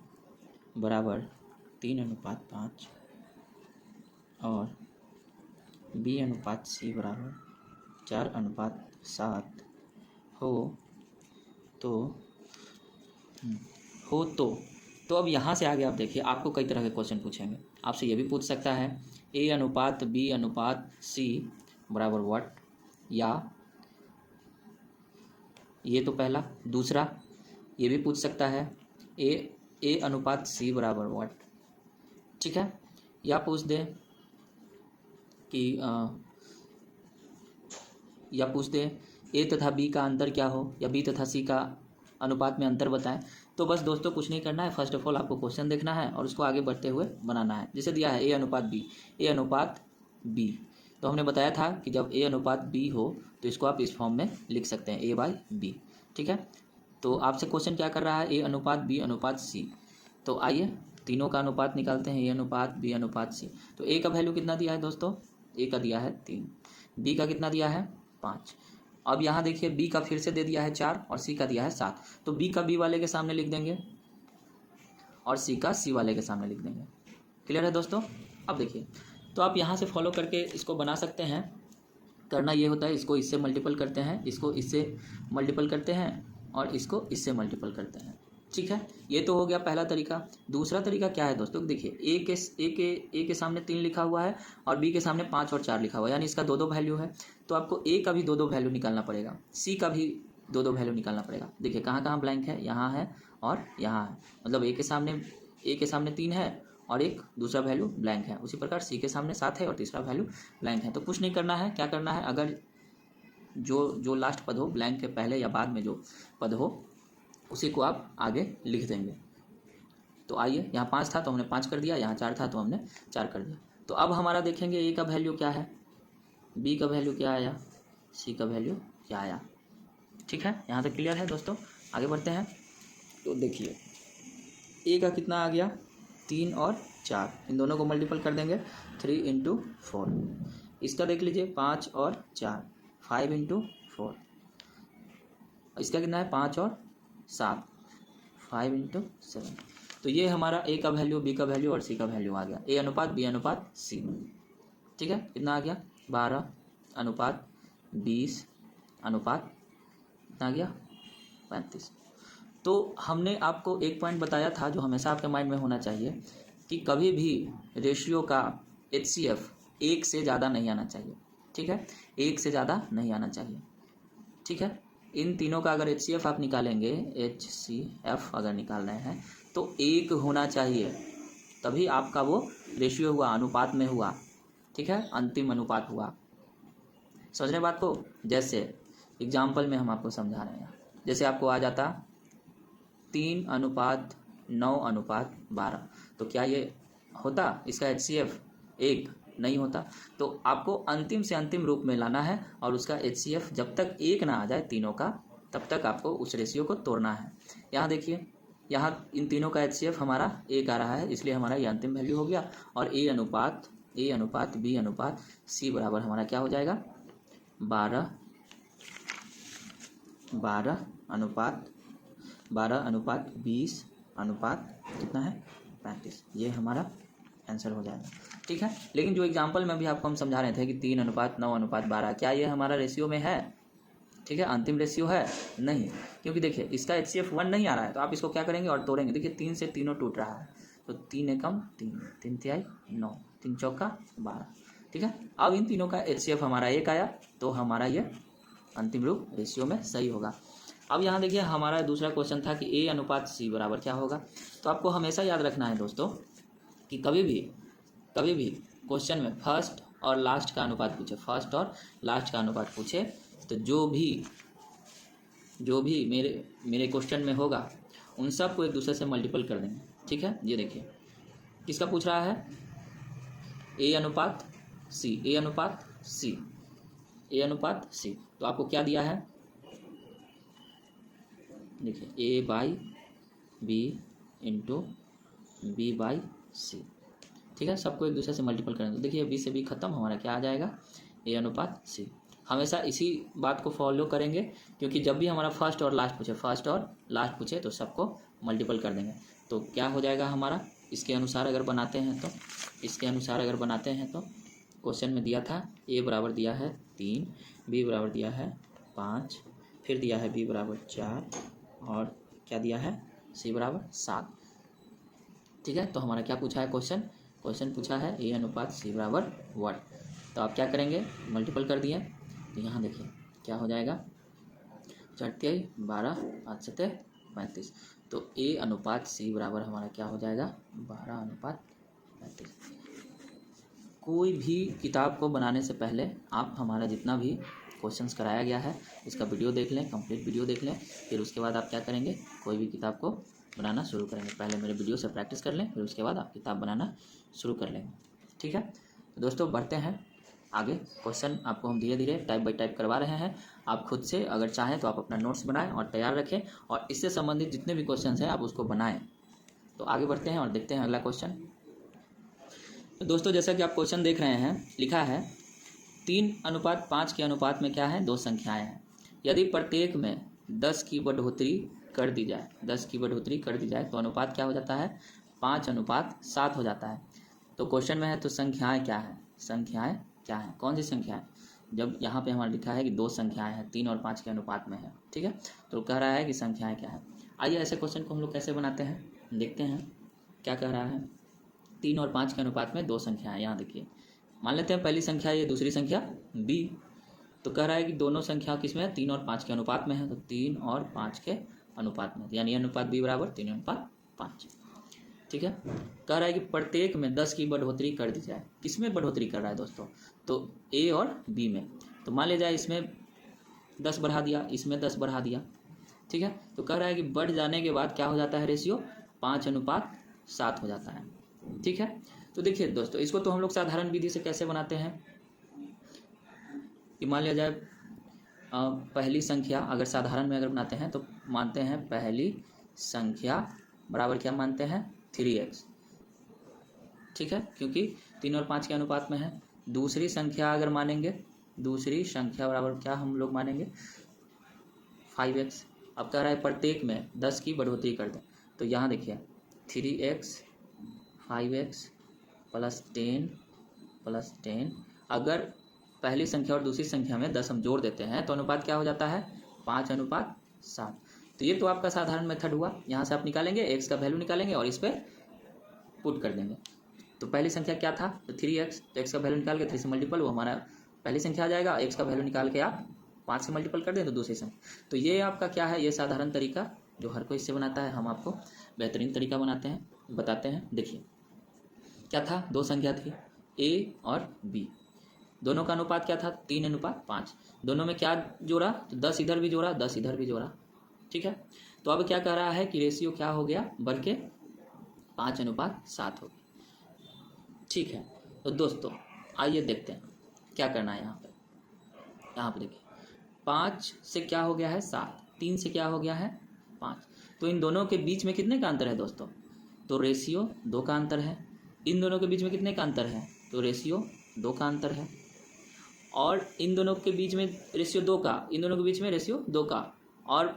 बराबर 3/5 और B/C बराबर 4/7 हो तो अब यहाँ से आगे आप देखिए, आपको कई तरह के क्वेश्चन पूछेंगे। आपसे ये भी पूछ सकता है A/B/C बराबर व्हाट, या ये तो पहला। दूसरा ये भी पूछ सकता है A/C बराबर व्हाट, ठीक है। या पूछ दे कि A तथा B का अंतर क्या हो, या B तथा C का अनुपात में अंतर बताएं। तो बस दोस्तों कुछ नहीं करना है, फर्स्ट ऑफ ऑल आपको क्वेश्चन देखना है और उसको आगे बढ़ते हुए बनाना है। जैसे दिया है A/B, तो हमने बताया था कि जब A/B हो तो इसको आप इस फॉर्म में लिख सकते हैं A/B, ठीक है। तो आपसे क्वेश्चन क्या कर रहा है, A/B/C। तो आइए तीनों का अनुपात निकालते हैं, A/B/C। तो A का वैल्यू कितना दिया है दोस्तों, A का दिया है 3, B का कितना दिया है 5। अब यहाँ देखिए B का फिर से दे दिया है 4 और C का दिया है 7, तो B का B वाले के सामने लिख देंगे और C का C वाले के सामने लिख देंगे। क्लियर है दोस्तों। अब देखिए, तो आप यहाँ से फॉलो करके इसको बना सकते हैं। करना ये होता है, इसको इससे मल्टीपल करते हैं, इसको इससे मल्टीपल करते हैं और इसको इससे मल्टीपल करते हैं, ठीक है। ये तो हो गया पहला तरीका। दूसरा तरीका क्या है दोस्तों, देखिए A के सामने 3 लिखा हुआ है और B के सामने 5 और 4 लिखा हुआ है, यानी इसका 2 वैल्यू है। तो आपको A का भी 2 वैल्यू निकालना पड़ेगा, C का भी 2 वैल्यू निकालना पड़ेगा। देखिए कहाँ कहाँ ब्लैंक है, यहाँ है और यहाँ है, मतलब A के सामने 3 है और एक दूसरा वैल्यू ब्लैंक है। उसी प्रकार सी के सामने 7 है और तीसरा वैल्यू ब्लैंक है। तो कुछ नहीं करना है, क्या करना है, अगर जो लास्ट पद हो ब्लैंक के पहले या बाद में जो पद हो उसी को आप आगे लिख देंगे। तो आइए, यहाँ 5 था तो हमने 5 कर दिया, यहाँ 4 था तो हमने 4 कर दिया। तो अब हमारा देखेंगे ए का वैल्यू क्या है, बी का वैल्यू क्या आया, सी का वैल्यू क्या आया। ठीक है, यहाँ तक क्लियर है दोस्तों। आगे बढ़ते हैं। तो देखिए ए का कितना आ गया, 3 और 4, इन दोनों को मल्टीपल कर देंगे, 3 × 4। इसका देख लीजिए 5 और 4, 5 × 4। इसका कितना है, 5 और 7, 5 × 7। तो ये हमारा ए का वैल्यू, बी का वैल्यू और सी का वैल्यू आ गया, ए अनुपात बी अनुपात सी। ठीक है, कितना आ गया, 12 अनुपात 20 अनुपात कितना आ गया, 35। तो हमने आपको एक पॉइंट बताया था जो हमेशा आपके माइंड में होना चाहिए कि कभी भी रेशियो का HCF 1 से ज़्यादा नहीं आना चाहिए। ठीक है, 1 से ज़्यादा नहीं आना चाहिए। ठीक है, इन तीनों का अगर HCF आप निकालेंगे, HCF अगर निकाल रहे हैं तो 1 होना चाहिए, तभी आपका वो रेशियो हुआ, अनुपात में हुआ। ठीक है, अंतिम अनुपात हुआ। समझ रहे बात को। जैसे एग्जाम्पल में हम आपको समझा रहे हैं, जैसे आपको आ जाता 3:9:12, तो क्या ये होता, इसका HCF 1 नहीं होता। तो आपको अंतिम से अंतिम रूप में लाना है और उसका HCF जब तक 1 ना आ जाए तीनों का, तब तक आपको उस रेशियो को तोड़ना है। यहाँ देखिए, यहाँ इन तीनों का HCF हमारा 1 आ रहा है, इसलिए हमारा ये अंतिम वैल्यू हो गया। और ए अनुपात बी अनुपात सी बराबर हमारा क्या हो जाएगा, 12 अनुपात 20 अनुपात कितना है, 35। ये हमारा आंसर हो जाएगा। ठीक है, लेकिन जो एग्जाम्पल में भी आपको हम समझा रहे थे कि 3:9:12, क्या ये हमारा रेशियो में है। ठीक है, अंतिम रेशियो है नहीं, क्योंकि देखिए इसका HCF 1 नहीं आ रहा है। तो आप इसको क्या करेंगे और तोड़ेंगे। देखिए 3 से तीनों टूट रहा है, तो 3 एकम 3, 3 तिहाई 9, 3 चौका 12। ठीक है, अब इन तीनों का HCF हमारा 1 आया, तो हमारा ये अंतिम रूप रेशियो में सही होगा। अब यहाँ देखिए हमारा दूसरा क्वेश्चन था कि ए अनुपात सी बराबर क्या होगा। तो आपको हमेशा याद रखना है दोस्तों कि कभी भी क्वेश्चन में फर्स्ट और लास्ट का अनुपात पूछे, फर्स्ट और लास्ट का अनुपात पूछे, तो जो भी मेरे क्वेश्चन में होगा उन सब को एक दूसरे से मल्टीपल कर देंगे। ठीक है, ये देखिए किसका पूछ रहा है, ए अनुपात सी, ए अनुपात सी, ए अनुपात सी। तो आपको क्या दिया है, देखिए A/B × B/C। ठीक है, सबको एक दूसरे से मल्टीपल करेंगे। तो देखिए B से B खत्म, हमारा क्या आ जाएगा, A अनुपात C। हमेशा इसी बात को फॉलो करेंगे, क्योंकि जब भी हमारा फर्स्ट और लास्ट पूछे तो सबको मल्टीपल कर देंगे। तो क्या हो जाएगा हमारा, इसके अनुसार अगर बनाते हैं तो क्वेश्चन में दिया था A बराबर दिया है 3, B बराबर दिया है 5, फिर दिया है B बराबर 4 और क्या दिया है, C बराबर 7। ठीक है, तो हमारा क्या पूछा है क्वेश्चन पूछा है A अनुपात C बराबर 1। तो आप क्या करेंगे, मल्टीपल कर दिए, तो यहाँ देखिए क्या हो जाएगा, 4 12 5 7 35। तो A अनुपात C बराबर हमारा क्या हो जाएगा, 12 अनुपात 35। कोई भी किताब को बनाने से पहले आप हमारा जितना भी क्वेश्चंस कराया गया है इसका वीडियो देख लें, कंप्लीट वीडियो देख लें, फिर उसके बाद आप क्या करेंगे, कोई भी किताब को बनाना शुरू करेंगे। पहले मेरे वीडियो से प्रैक्टिस कर लें, फिर उसके बाद आप किताब बनाना शुरू कर लेंगे। ठीक है, तो दोस्तों बढ़ते हैं आगे। क्वेश्चन आपको हम धीरे धीरे टाइप बाई टाइप करवा रहे हैं। आप खुद से अगर चाहें तो आप अपना नोट्स बनाएं और तैयार रखें, और इससे संबंधित जितने भी क्वेश्चन हैं आप उसको बनाएं। तो आगे बढ़ते हैं और देखते हैं अगला क्वेश्चन। तो दोस्तों जैसा कि आप क्वेश्चन देख रहे हैं, लिखा है 3:5 के अनुपात में क्या है, 2 संख्याएं हैं। यदि प्रत्येक में 10 की बढ़ोतरी कर दी जाए, तो अनुपात क्या हो जाता है, 5:7 हो जाता है। तो क्वेश्चन में है तो संख्याएं क्या हैं, कौन सी संख्याएं। जब यहाँ पे हमारा लिखा है कि 2 संख्याएं हैं, 3 और 5 के अनुपात में है। ठीक है, तो कह रहा है कि संख्याएं क्या है। आइए ऐसे क्वेश्चन को हम लोग कैसे बनाते हैं, देखते हैं क्या कह रहा है। 3 और 5 के अनुपात में 2 संख्याएं। यहाँ देखिए मान लेते हैं पहली संख्या ये, दूसरी संख्या B। तो कह रहा है कि दोनों संख्या किसमें है, 3 और 5 के अनुपात में है। तो 3 और 5 के अनुपात में, यानी अनुपात B बराबर 3:5। ठीक है। कह रहा है कि प्रत्येक में 10 की बढ़ोतरी कर दी जाए। किसमें बढ़ोतरी कर रहा है दोस्तों? तो ए और बी में। तो मान लिया जाए इसमें 10 बढ़ा दिया, इसमें 10 बढ़ा दिया, ठीक है। तो कह रहा है कि बढ़ जाने के बाद क्या हो जाता है रेशियो? 5:7 हो जाता है, ठीक है। तो देखिए दोस्तों, इसको तो हम लोग साधारण विधि से कैसे बनाते हैं कि मान लिया जाए पहली संख्या अगर साधारण में अगर बनाते हैं तो मानते हैं पहली संख्या बराबर क्या मानते हैं? 3x, ठीक है, क्योंकि 3 और 5 के अनुपात में है। दूसरी संख्या अगर मानेंगे, दूसरी संख्या बराबर क्या हम लोग मानेंगे? 5x। अब कह रहा है प्रत्येक में 10 की बढ़ोतरी कर दें। तो यहाँ देखिए 3x 5x प्लस 10 अगर पहली संख्या और दूसरी संख्या में 10 हम जोड़ देते हैं तो अनुपात क्या हो जाता है? 5:7। तो ये तो आपका साधारण मेथड हुआ। यहाँ से आप निकालेंगे, x का वैल्यू निकालेंगे और इस पर पुट कर देंगे। तो पहली संख्या क्या था? तो 3x, तो x का वैल्यू निकाल के 3 से मल्टीपल, वो हमारा पहली संख्या आ जाएगा। x का वैल्यू निकाल के आप 5 से मल्टीपल कर दें तो दूसरी संख्या। तो ये आपका क्या है? ये साधारण तरीका जो हर कोई इससे बनाता है, हम आपको बेहतरीन तरीका बताते हैं। देखिए क्या था? 2 संख्या थी a और b, दोनों का अनुपात क्या था? 3:5। दोनों में क्या जोड़ा? तो 10 इधर भी जोड़ा, 10 इधर भी जोड़ा, ठीक है। तो अब क्या कह रहा है कि रेशियो क्या हो गया? बढ़ के 5:7 हो गया, ठीक है। तो दोस्तों आइए देखते हैं क्या करना है। यहाँ पे देखिए 5 से क्या हो गया है? 7, 3 से क्या हो गया है? 5। तो इन दोनों के बीच में कितने का अंतर है दोस्तों? तो रेशियो 2 का अंतर है। इन दोनों के बीच में कितने का अंतर है? तो रेशियो 2 का अंतर है। और इन दोनों के बीच में रेशियो 2 का, इन दोनों के बीच में रेशियो 2 का। और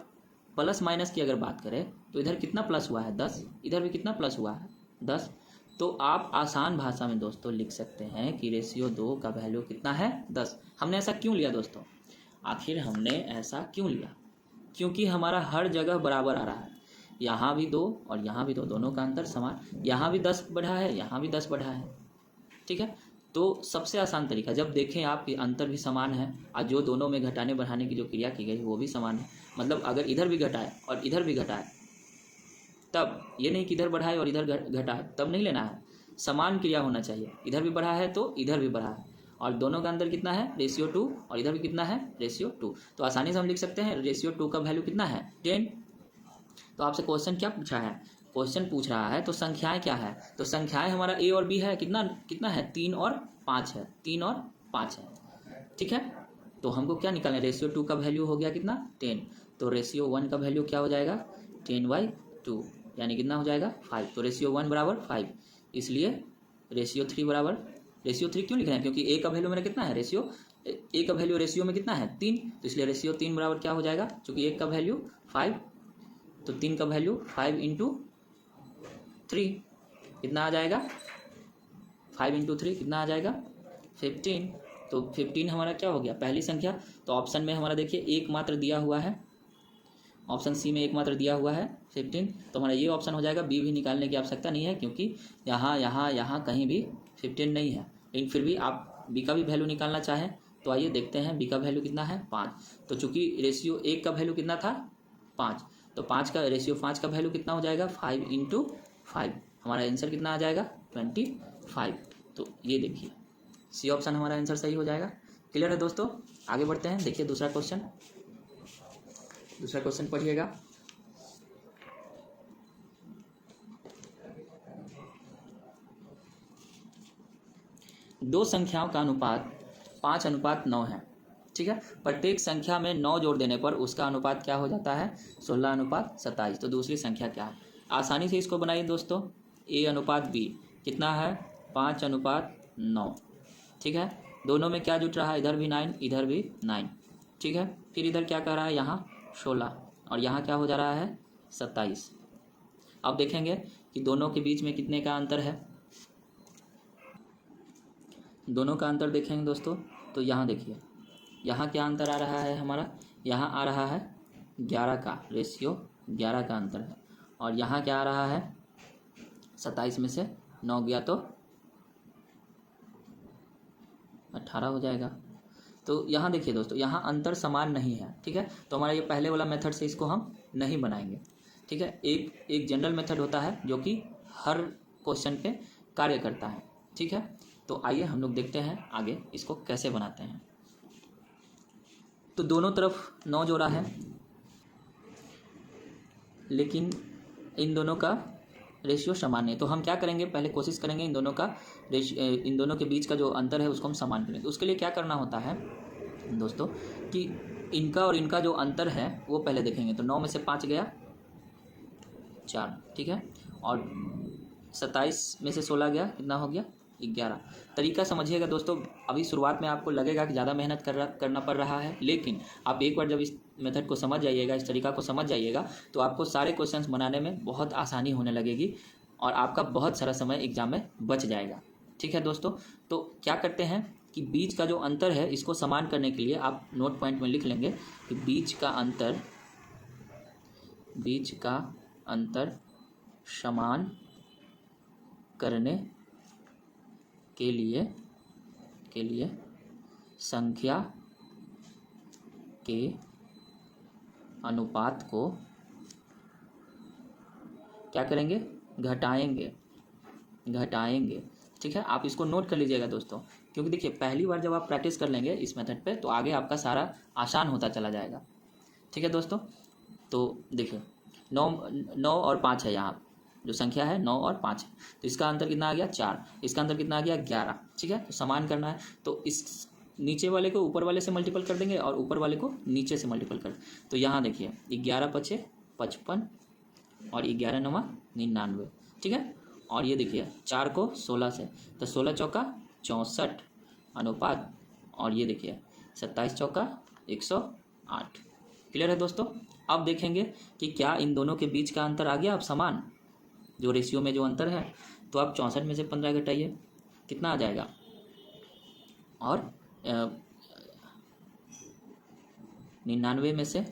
प्लस माइनस की अगर बात करें तो इधर कितना प्लस हुआ है? 10, इधर भी कितना प्लस हुआ है? 10। तो आप आसान भाषा में दोस्तों लिख सकते हैं कि रेशियो 2 का वैल्यू कितना है? 10। हमने ऐसा क्यों लिया दोस्तों? आखिर हमने ऐसा क्यों लिया? क्योंकि हमारा हर जगह बराबर आ रहा है। यहाँ भी 2 और यहाँ भी 2, दोनों का अंतर समान। यहाँ भी 10 बढ़ा है, यहाँ भी 10 बढ़ा है, ठीक है। तो सबसे आसान तरीका, जब देखें आप कि अंतर भी समान है और जो दोनों में घटाने बढ़ाने की जो क्रिया की गई वो भी समान है, मतलब अगर इधर भी घटाए और इधर भी घटाए, तब ये नहीं कि इधर बढ़ाए और इधर घटाए, तब नहीं लेना है। समान क्रिया होना चाहिए। इधर भी बढ़ा है तो इधर भी बढ़ा है, और दोनों का अंतर कितना है? रेशियो 2। और इधर भी कितना है? रेशियो 2। तो आसानी से हम लिख सकते हैं रेशियो 2 का वैल्यू कितना है? 10। तो आपसे क्वेश्चन क्या पूछा है? क्वेश्चन पूछ रहा है तो संख्याएं क्या है? तो संख्याएं हमारा a और b है, कितना कितना है? 3 और 5 है, 3 और 5 है, ठीक है। तो हमको क्या निकालना है? रेशियो 2 का वैल्यू हो गया कितना? 10। तो रेशियो 1 का वैल्यू क्या हो जाएगा? 10/2, यानी कितना हो जाएगा? 5। तो रेशियो 1 बराबर 5, इसलिए रेशियो 3 बराबर, रेशियो 3 क्यों लिख रहे हैं? क्योंकि a का वैल्यू मेरा कितना है? रेशियो a का वैल्यू रेशियो में कितना है? 3, तो इसलिए रेशियो 3 बराबर क्या हो जाएगा? क्योंकि 1 का वैल्यू 5, तो 3 का वैल्यू 5 × 3 कितना आ जाएगा? 5 × 3 कितना आ जाएगा? 15। तो 15 हमारा क्या हो गया? पहली संख्या। तो ऑप्शन में हमारा देखिए एक मात्र दिया हुआ है, ऑप्शन सी में एक मात्र दिया हुआ है 15, तो हमारा ये ऑप्शन हो जाएगा। बी भी निकालने की आवश्यकता नहीं है क्योंकि यहाँ कहीं भी 15 नहीं है। लेकिन फिर भी आप बी का भी वैल्यू निकालना चाहें तो आइए देखते हैं बी का वैल्यू कितना है? 5। तो चूंकि रेशियो 1 का वैल्यू कितना था? 5, तो 5 का रेशियो 5 का वैल्यू कितना हो जाएगा? 5 × 5। हमारा आंसर कितना आ जाएगा? 25। तो ये देखिए सी ऑप्शन हमारा आंसर सही हो जाएगा। क्लियर है दोस्तों? आगे बढ़ते हैं। देखिए दूसरा क्वेश्चन पढ़िएगा। दो संख्याओं का अनुपात 5:9 है, ठीक है। प्रत्येक संख्या में 9 जोड़ देने पर उसका अनुपात क्या हो जाता है? 16:27। तो दूसरी संख्या क्या है? आसानी से इसको बनाइए दोस्तों। a/b कितना है? 5:9, ठीक है। दोनों में क्या जुट रहा है? इधर भी 9, इधर भी 9, ठीक है। फिर इधर क्या कर रहा है? यहाँ 16 और यहाँ क्या हो जा रहा है? 27। अब देखेंगे कि दोनों के बीच में कितने का अंतर है। दोनों का अंतर देखेंगे दोस्तों, तो यहाँ देखिए यहाँ क्या अंतर आ रहा है हमारा? यहाँ आ रहा है 11 का, रेशियो 11 का अंतर है। और यहाँ क्या आ रहा है? 27 में से 9 गया तो 18 हो जाएगा। तो यहाँ देखिए दोस्तों, यहाँ अंतर समान नहीं है, ठीक है। तो हमारा ये पहले वाला मेथड से इसको हम नहीं बनाएंगे, ठीक है। एक जनरल मेथड होता है जो कि हर क्वेश्चन पे कार्य करता है। ठीक है, तो आइए हम लोग देखते हैं आगे इसको कैसे बनाते हैं। तो दोनों तरफ 9 जोड़ा है, लेकिन इन दोनों का रेशियो समान है। तो हम क्या करेंगे, पहले कोशिश करेंगे इन दोनों के बीच का जो अंतर है उसको हम समान करेंगे। उसके लिए क्या करना होता है दोस्तों कि इनका और इनका जो अंतर है वो पहले देखेंगे। तो 9 में से 5 गया 4, ठीक है, और 27 में से 16 गया, कितना हो गया 11। तरीका समझिएगा दोस्तों, अभी शुरुआत में आपको लगेगा कि ज़्यादा मेहनत करना पड़ रहा है, लेकिन आप एक बार जब इस मेथड को समझ जाइएगा, इस तरीका को समझ जाइएगा, तो आपको सारे क्वेश्चंस बनाने में बहुत आसानी होने लगेगी और आपका बहुत सारा समय एग्जाम में बच जाएगा। ठीक है दोस्तों, तो क्या करते हैं कि बीच का जो अंतर है इसको समान करने के लिए आप नोट पॉइंट में लिख लेंगे कि बीच का अंतर समान करने के लिए संख्या के अनुपात को क्या करेंगे, घटाएंगे। ठीक है, आप इसको नोट कर लीजिएगा दोस्तों, क्योंकि देखिए पहली बार जब आप प्रैक्टिस कर लेंगे इस मेथड पे तो आगे आपका सारा आसान होता चला जाएगा। ठीक है दोस्तों, तो देखिए 9 और 5 है, यहाँ जो संख्या है 9 और 5 है, तो इसका अंतर कितना आ गया 4, इसका अंतर कितना आ गया 11। ठीक है, तो समान करना है, तो इस नीचे वाले को ऊपर वाले से मल्टीपल कर देंगे और ऊपर वाले को नीचे से मल्टीपल कर। तो यहाँ देखिए 11 पचे 55 और 11 9 99। ठीक है, और ये देखिए 4 को 16 से, तो 16 चौका 64 अनुपात, और ये देखिए 27 चौका 108। क्लियर है दोस्तों। अब देखेंगे कि क्या इन दोनों के बीच का अंतर आ गया अब समान, जो रेशियो में जो अंतर है। तो आप 64 में से 15 घटाइए, कितना आ जाएगा, और 99 में से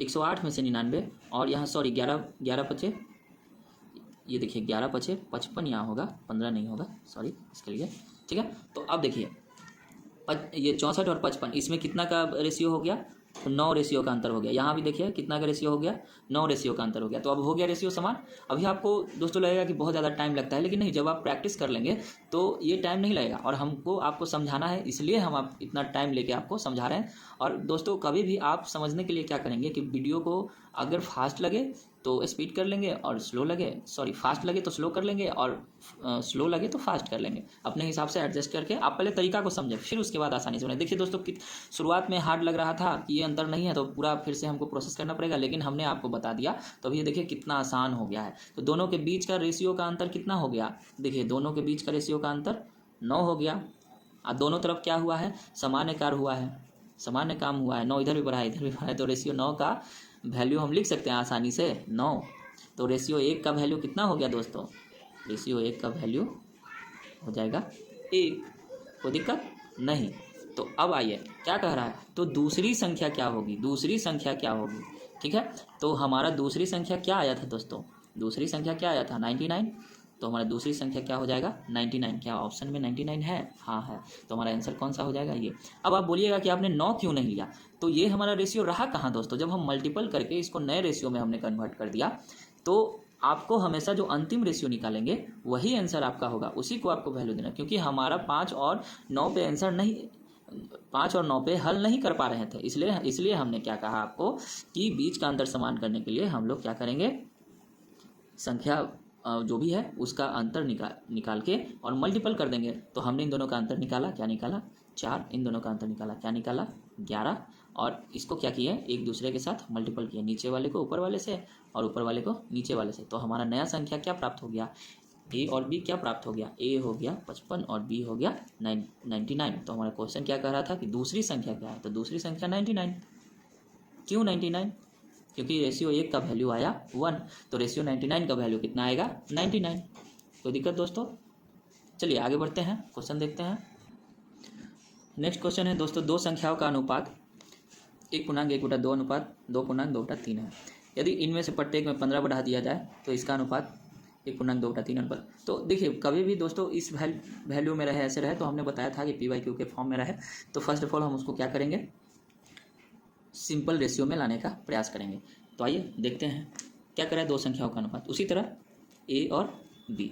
108 में से 99, और यहाँ सॉरी 11 पचे, ये देखिए 11 पचे 55, यहाँ होगा 15 नहीं होगा, सॉरी इसके लिए। ठीक है, तो अब देखिए ये 64 और 55, इसमें कितना का रेशियो हो गया, तो 9 रेशियो का अंतर हो गया। यहाँ भी देखिए कितना का रेशियो हो गया, 9 रेशियो का अंतर हो गया। तो अब हो गया रेशियो समान। अभी आपको दोस्तों लगेगा कि बहुत ज़्यादा टाइम लगता है, लेकिन नहीं, जब आप प्रैक्टिस कर लेंगे तो ये टाइम नहीं लगेगा, और हमको आपको समझाना है, इसलिए हम आप इतना टाइम लेके आपको समझा रहे हैं। और दोस्तों कभी भी आप समझने के लिए क्या करेंगे कि वीडियो को अगर फास्ट लगे तो स्पीड कर लेंगे, और फास्ट लगे तो स्लो कर लेंगे, और स्लो लगे तो फास्ट कर लेंगे। अपने हिसाब से एडजस्ट करके आप पहले तरीका को समझें, फिर उसके बाद आसानी से बने। देखिए दोस्तों, शुरुआत में हार्ड लग रहा था कि ये अंतर नहीं है, तो पूरा फिर से हमको प्रोसेस करना पड़ेगा, लेकिन हमने आपको बता दिया, तो अभी ये देखिए कितना आसान हो गया है। तो दोनों के बीच का रेशियो का अंतर कितना हो गया, देखिए दोनों के बीच का रेशियो का अंतर 9 हो गया। और दोनों तरफ क्या हुआ है, सामान्य कार्य हुआ है, सामान्य काम हुआ है। 9 इधर भी बढ़ा है, इधर भी बढ़ा है, तो रेशियो 9 का वैल्यू हम लिख सकते हैं आसानी से 9। तो रेशियो 1 का वैल्यू कितना हो गया दोस्तों, रेशियो 1 का वैल्यू हो जाएगा 1, कोई दिक्कत नहीं। तो अब आइए क्या कह रहा है, तो दूसरी संख्या क्या होगी, ठीक है। तो हमारा दूसरी संख्या क्या आया था दोस्तों, दूसरी संख्या क्या आया था 99। तो हमारा दूसरी संख्या क्या हो जाएगा 99। क्या ऑप्शन में 99 है, हाँ है, तो हमारा आंसर कौन सा हो जाएगा ये। अब आप बोलिएगा कि आपने 9 क्यों नहीं लिया, तो ये हमारा रेशियो रहा कहाँ दोस्तों, जब हम मल्टीपल करके इसको नए रेशियो में हमने कन्वर्ट कर दिया, तो आपको हमेशा जो अंतिम रेशियो निकालेंगे वही आंसर आपका होगा, उसी को आपको वैल्यू देना। क्योंकि हमारा 5 और 9 पे आंसर नहीं, 5 और 9 पे हल नहीं कर पा रहे थे, इसलिए हमने क्या कहा आपको कि बीच का अंतर समान करने के लिए हम लोग क्या करेंगे, संख्या जो भी है उसका अंतर निकाल के और मल्टीपल कर देंगे। तो हमने इन दोनों का अंतर निकाला, क्या निकाला 4, इन दोनों का अंतर निकाला, क्या निकाला 11, और इसको क्या किए एक दूसरे के साथ मल्टीपल किए, नीचे वाले को ऊपर वाले से और ऊपर वाले को नीचे वाले से। तो हमारा नया संख्या क्या प्राप्त हो गया, ए और बी क्या प्राप्त हो गया, ए हो गया 55 और बी हो गया 99। तो हमारा क्वेश्चन क्या कह रहा था कि दूसरी संख्या क्या है, तो दूसरी संख्या 99। क्यों 99, क्योंकि रेशियो 1 का वैल्यू आया 1, तो रेशियो 99 का वैल्यू कितना आएगा 99। कोई दिक्कत दोस्तों, चलिए आगे बढ़ते हैं, क्वेश्चन देखते हैं। नेक्स्ट क्वेश्चन है दोस्तों, दो संख्याओं का अनुपात 1:1/2 अनुपात 2:2/3 है। यदि इनमें से प्रत्येक में 15 बढ़ा दिया जाए तो इसका अनुपात 1:2/3 अनुपात। तो देखिए कभी भी दोस्तों इस वैल्यू में रहे, ऐसे रहे, तो हमने बताया था कि P/Q के फॉर्म में रहे, तो फर्स्ट ऑफ ऑल हम उसको क्या करेंगे, सिंपल रेशियो में लाने का प्रयास करेंगे। तो आइए देखते हैं क्या करा है, दो संख्याओं का अनुपात। उसी तरह ए और बी,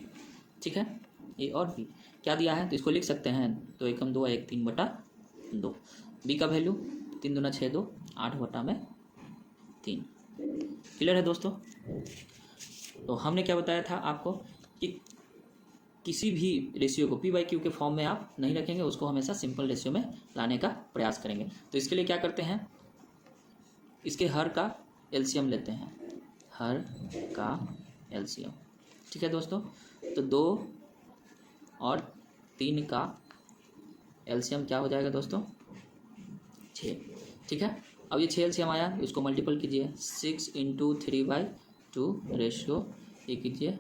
ठीक है, ए और बी क्या दिया है, तो इसको लिख सकते हैं 2 एकम 2 1 3/2। बी का वैल्यू 3 दूना 6 2 8/3। क्लियर है दोस्तों। तो हमने क्या बताया था आपको कि किसी भी रेशियो को p/q के फॉर्म में आप नहीं रखेंगे, उसको हमेशा सिंपल रेशियो में लाने का प्रयास करेंगे। तो इसके लिए क्या करते हैं, इसके हर का एलसीएम लेते हैं, हर का एलसीएम, ठीक है दोस्तों। तो 2 और 3 का एलसीएम क्या हो जाएगा दोस्तों, 6, ठीक है। अब ये 6 एलसीएम आया, इसको मल्टीपल कीजिए, 6 × 3/2 रेशियो ये कीजिए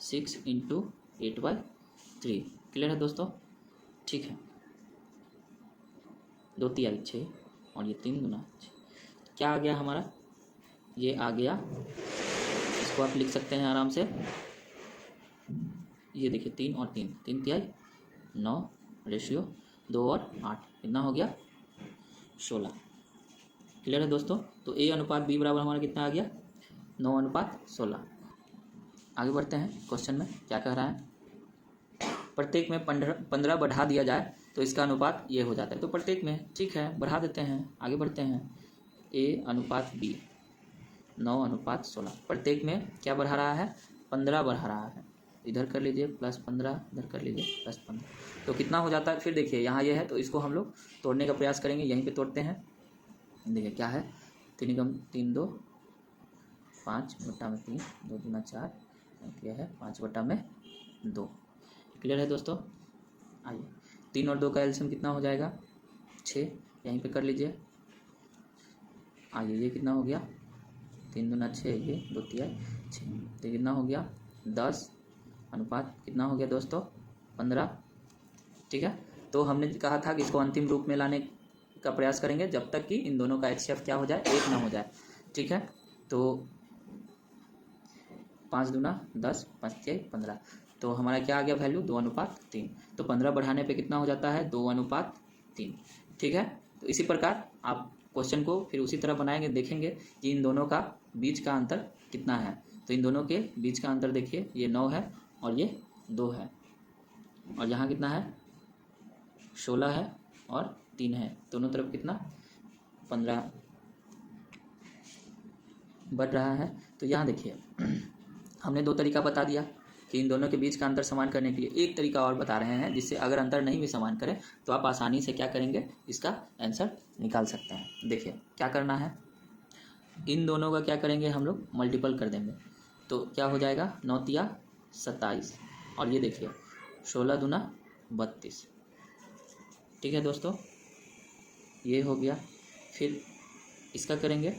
6 × 8/3। क्लियर है दोस्तों, ठीक है। 2 3 6 और ये 3 दूना 6, क्या आ गया हमारा, ये आ गया, इसको आप लिख सकते हैं आराम से, ये देखिए 3 और 3, 3 तिहाई 9 रेशियो 2 और 8, कितना हो गया 16। क्लियर है दोस्तों। तो ए अनुपात बी बराबर हमारा कितना आ गया, 9:16। आगे बढ़ते हैं, क्वेश्चन में क्या कह रहा है, प्रत्येक में 15 बढ़ा दिया जाए तो इसका अनुपात ये हो जाता है। तो प्रत्येक में ठीक है, बढ़ा देते हैं, आगे बढ़ते हैं। ए अनुपात बी 9:16, प्रत्येक में क्या बढ़ा रहा है, 15 बढ़ा रहा है। इधर कर लीजिए +15, इधर कर लीजिए +15, तो कितना हो जाता है, फिर देखिए यहाँ ये है तो इसको हम लोग तोड़ने का प्रयास करेंगे, यहीं पे तोड़ते हैं। देखिए क्या है, 3 × 3 2 5/3, 2 दूना 4, यह है 5/2। क्लियर है दोस्तों। आइए 3 और 2 का एलसीएम कितना हो जाएगा, 6, यहीं पे कर लीजिए। आइए ये कितना हो गया, 3 दूना 6, ये 2 तिहाई 6, तो कितना हो गया 10 अनुपात कितना हो गया दोस्तों, 15, ठीक है। तो हमने कहा था कि इसको अंतिम रूप में लाने का प्रयास करेंगे जब तक कि इन दोनों का HCF क्या हो जाए, 1 ना हो जाए, ठीक है। तो 5 दूना 10, 5 तिहाई 15, तो हमारा क्या आ गया वैल्यू, 2:3। तो 15 बढ़ाने पे कितना हो जाता है, 2:3, ठीक है। तो इसी प्रकार आप क्वेश्चन को फिर उसी तरह बनाएंगे, देखेंगे कि इन दोनों का बीच का अंतर कितना है। तो इन दोनों के बीच का अंतर देखिए, ये 9 है और ये 2 है, और यहाँ कितना है 16 है और 3 है, दोनों तरफ कितना 15 बढ़ रहा है। तो यहाँ देखिए हमने 2 तरीका बता दिया कि इन दोनों के बीच का अंतर समान करने के लिए। एक तरीका और बता रहे हैं जिससे अगर अंतर नहीं भी समान करें तो आप आसानी से क्या करेंगे, इसका आंसर निकाल सकते हैं। देखिए क्या करना है, इन दोनों का क्या करेंगे हम लोग, मल्टीपल कर देंगे। तो क्या हो जाएगा, 9 तिया 27, और ये देखिए 16 दूना 32, ठीक है दोस्तों, ये हो गया। फिर इसका करेंगे,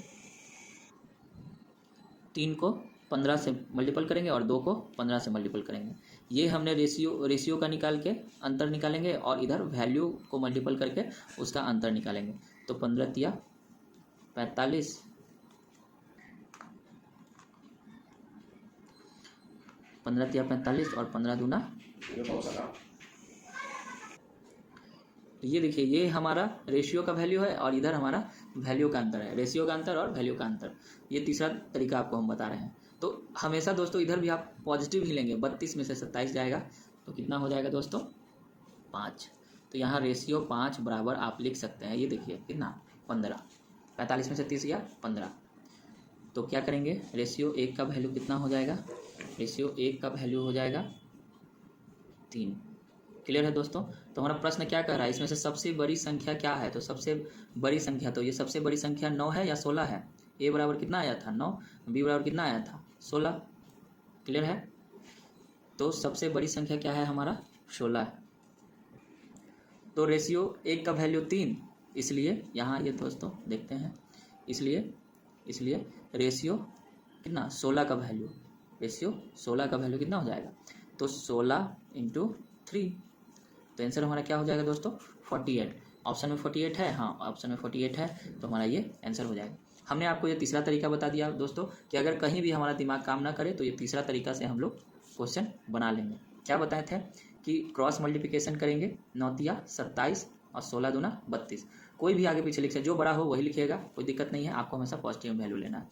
3 को 15 से मल्टीपल करेंगे और 2 को 15 से मल्टीपल करेंगे। ये हमने रेशियो का निकाल के अंतर निकालेंगे और इधर वैल्यू को मल्टीपल करके उसका अंतर निकालेंगे। तो 15 तिया 45, 15 तिया 45 और 15 दूना। तो ये देखिए ये हमारा रेशियो का वैल्यू है और इधर हमारा वैल्यू का अंतर है, रेशियो का अंतर और वैल्यू का अंतर। ये तीसरा तरीका आपको हम बता रहे हैं। तो हमेशा दोस्तों इधर भी आप पॉजिटिव ही लेंगे, 32 में से 27 जाएगा तो कितना हो जाएगा दोस्तों, 5। तो यहाँ रेशियो 5 बराबर आप लिख सकते हैं, ये देखिए कितना 15, 45 में से 30 गया 15। तो क्या करेंगे, रेशियो 1 का वैल्यू कितना हो जाएगा, रेशियो 1 का वैल्यू हो जाएगा 3। क्लियर है दोस्तों। तो हमारा प्रश्न क्या कह रहा है, इसमें से सबसे बड़ी संख्या क्या है, तो सबसे बड़ी संख्या, तो ये सबसे बड़ी संख्या 9 है या 16 है। ए बराबर कितना आया था 9, बी बराबर कितना आया था 16। क्लियर है। तो सबसे बड़ी संख्या क्या है हमारा 16 है। तो रेशियो 1 का वैल्यू 3, इसलिए यहाँ ये दोस्तों देखते हैं, इसलिए रेशियो कितना 16 का वैल्यू, रेशियो 16 का वैल्यू कितना हो जाएगा, तो 16 × 3। तो आंसर हमारा क्या हो जाएगा दोस्तों 48। ऑप्शन में 48 है, हाँ ऑप्शन में 48 है, तो हमारा ये आंसर हो जाएगा। हमने आपको ये तीसरा तरीका बता दिया दोस्तों कि अगर कहीं भी हमारा दिमाग काम ना करे तो ये तीसरा तरीका से हम लोग क्वेश्चन बना लेंगे। क्या बताए थे कि क्रॉस मल्टीप्लिकेशन करेंगे, 9 तिया 27 और 16 दूना 32। कोई भी आगे पीछे लिख सकते, जो बड़ा हो वही लिखिएगा, कोई दिक्कत नहीं है, आपको हमेशा पॉजिटिव वैल्यू लेना है।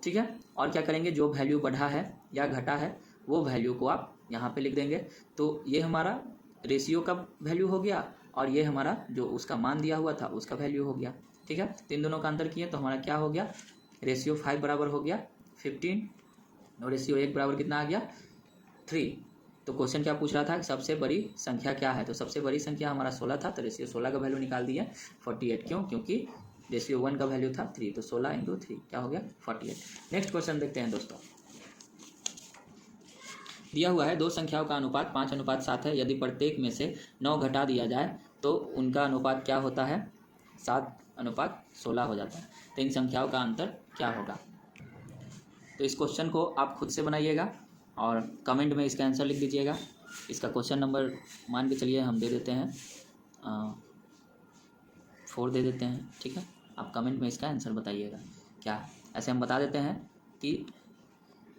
ठीक है। और क्या करेंगे, जो वैल्यू बढ़ा है या घटा है वो वैल्यू को आप यहाँ पे लिख देंगे। तो ये हमारा रेशियो का वैल्यू हो गया और ये हमारा जो उसका मान दिया हुआ था उसका वैल्यू हो गया। ठीक है, तो इन दोनों का अंतर किए तो हमारा क्या हो गया, रेशियो 5 बराबर हो गया 15 और रेशियो 1 बराबर कितना आ गया 3। तो क्वेश्चन क्या पूछ रहा था, सबसे बड़ी संख्या क्या है, तो सबसे बड़ी संख्या हमारा 16 था, तो रेशियो 16 का वैल्यू निकाल दिया 48। क्यों, क्योंकि रेशियो 1 का वैल्यू था 3, तो 16 × 3 क्या हो गया 48। नेक्स्ट क्वेश्चन देखते हैं दोस्तों। दिया हुआ है दो संख्याओं का अनुपात 5:7 है, यदि प्रत्येक में से 9 घटा दिया जाए तो उनका अनुपात क्या होता है, 7:16 हो जाता है। तो इन संख्याओं का अंतर क्या होगा। तो इस क्वेश्चन को आप खुद से बनाइएगा और कमेंट में इसका आंसर लिख दीजिएगा। इसका क्वेश्चन नंबर मान के चलिए हम दे देते हैं 4 दे देते हैं। ठीक है, आप कमेंट में इसका आंसर बताइएगा क्या है। ऐसे हम बता देते हैं कि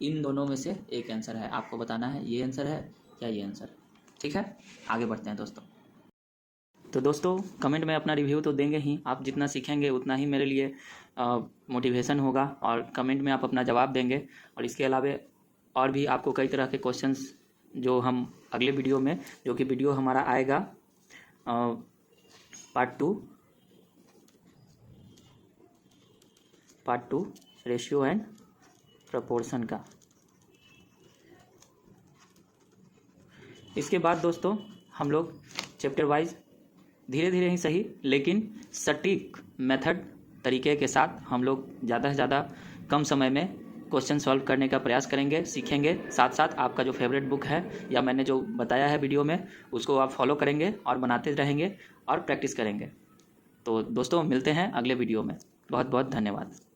इन दोनों में से एक आंसर है, आपको बताना है ये आंसर है या ये आंसर। ठीक है, आगे बढ़ते हैं दोस्तों। तो दोस्तों कमेंट में अपना रिव्यू तो देंगे ही, आप जितना सीखेंगे उतना ही मेरे लिए मोटिवेशन होगा और कमेंट में आप अपना जवाब देंगे। और इसके अलावा और भी आपको कई तरह के क्वेश्चंस जो हम अगले वीडियो में, जो कि वीडियो हमारा आएगा part two ratio and proportion का। इसके बाद दोस्तों हम लोग चैप्टर वाइज धीरे धीरे ही सही लेकिन सटीक मेथड तरीके के साथ हम लोग ज़्यादा से ज़्यादा कम समय में क्वेश्चन सॉल्व करने का प्रयास करेंगे, सीखेंगे। साथ साथ आपका जो फेवरेट बुक है या मैंने जो बताया है वीडियो में उसको आप फॉलो करेंगे और बनाते रहेंगे और प्रैक्टिस करेंगे। तो दोस्तों मिलते हैं अगले वीडियो में। बहुत बहुत धन्यवाद।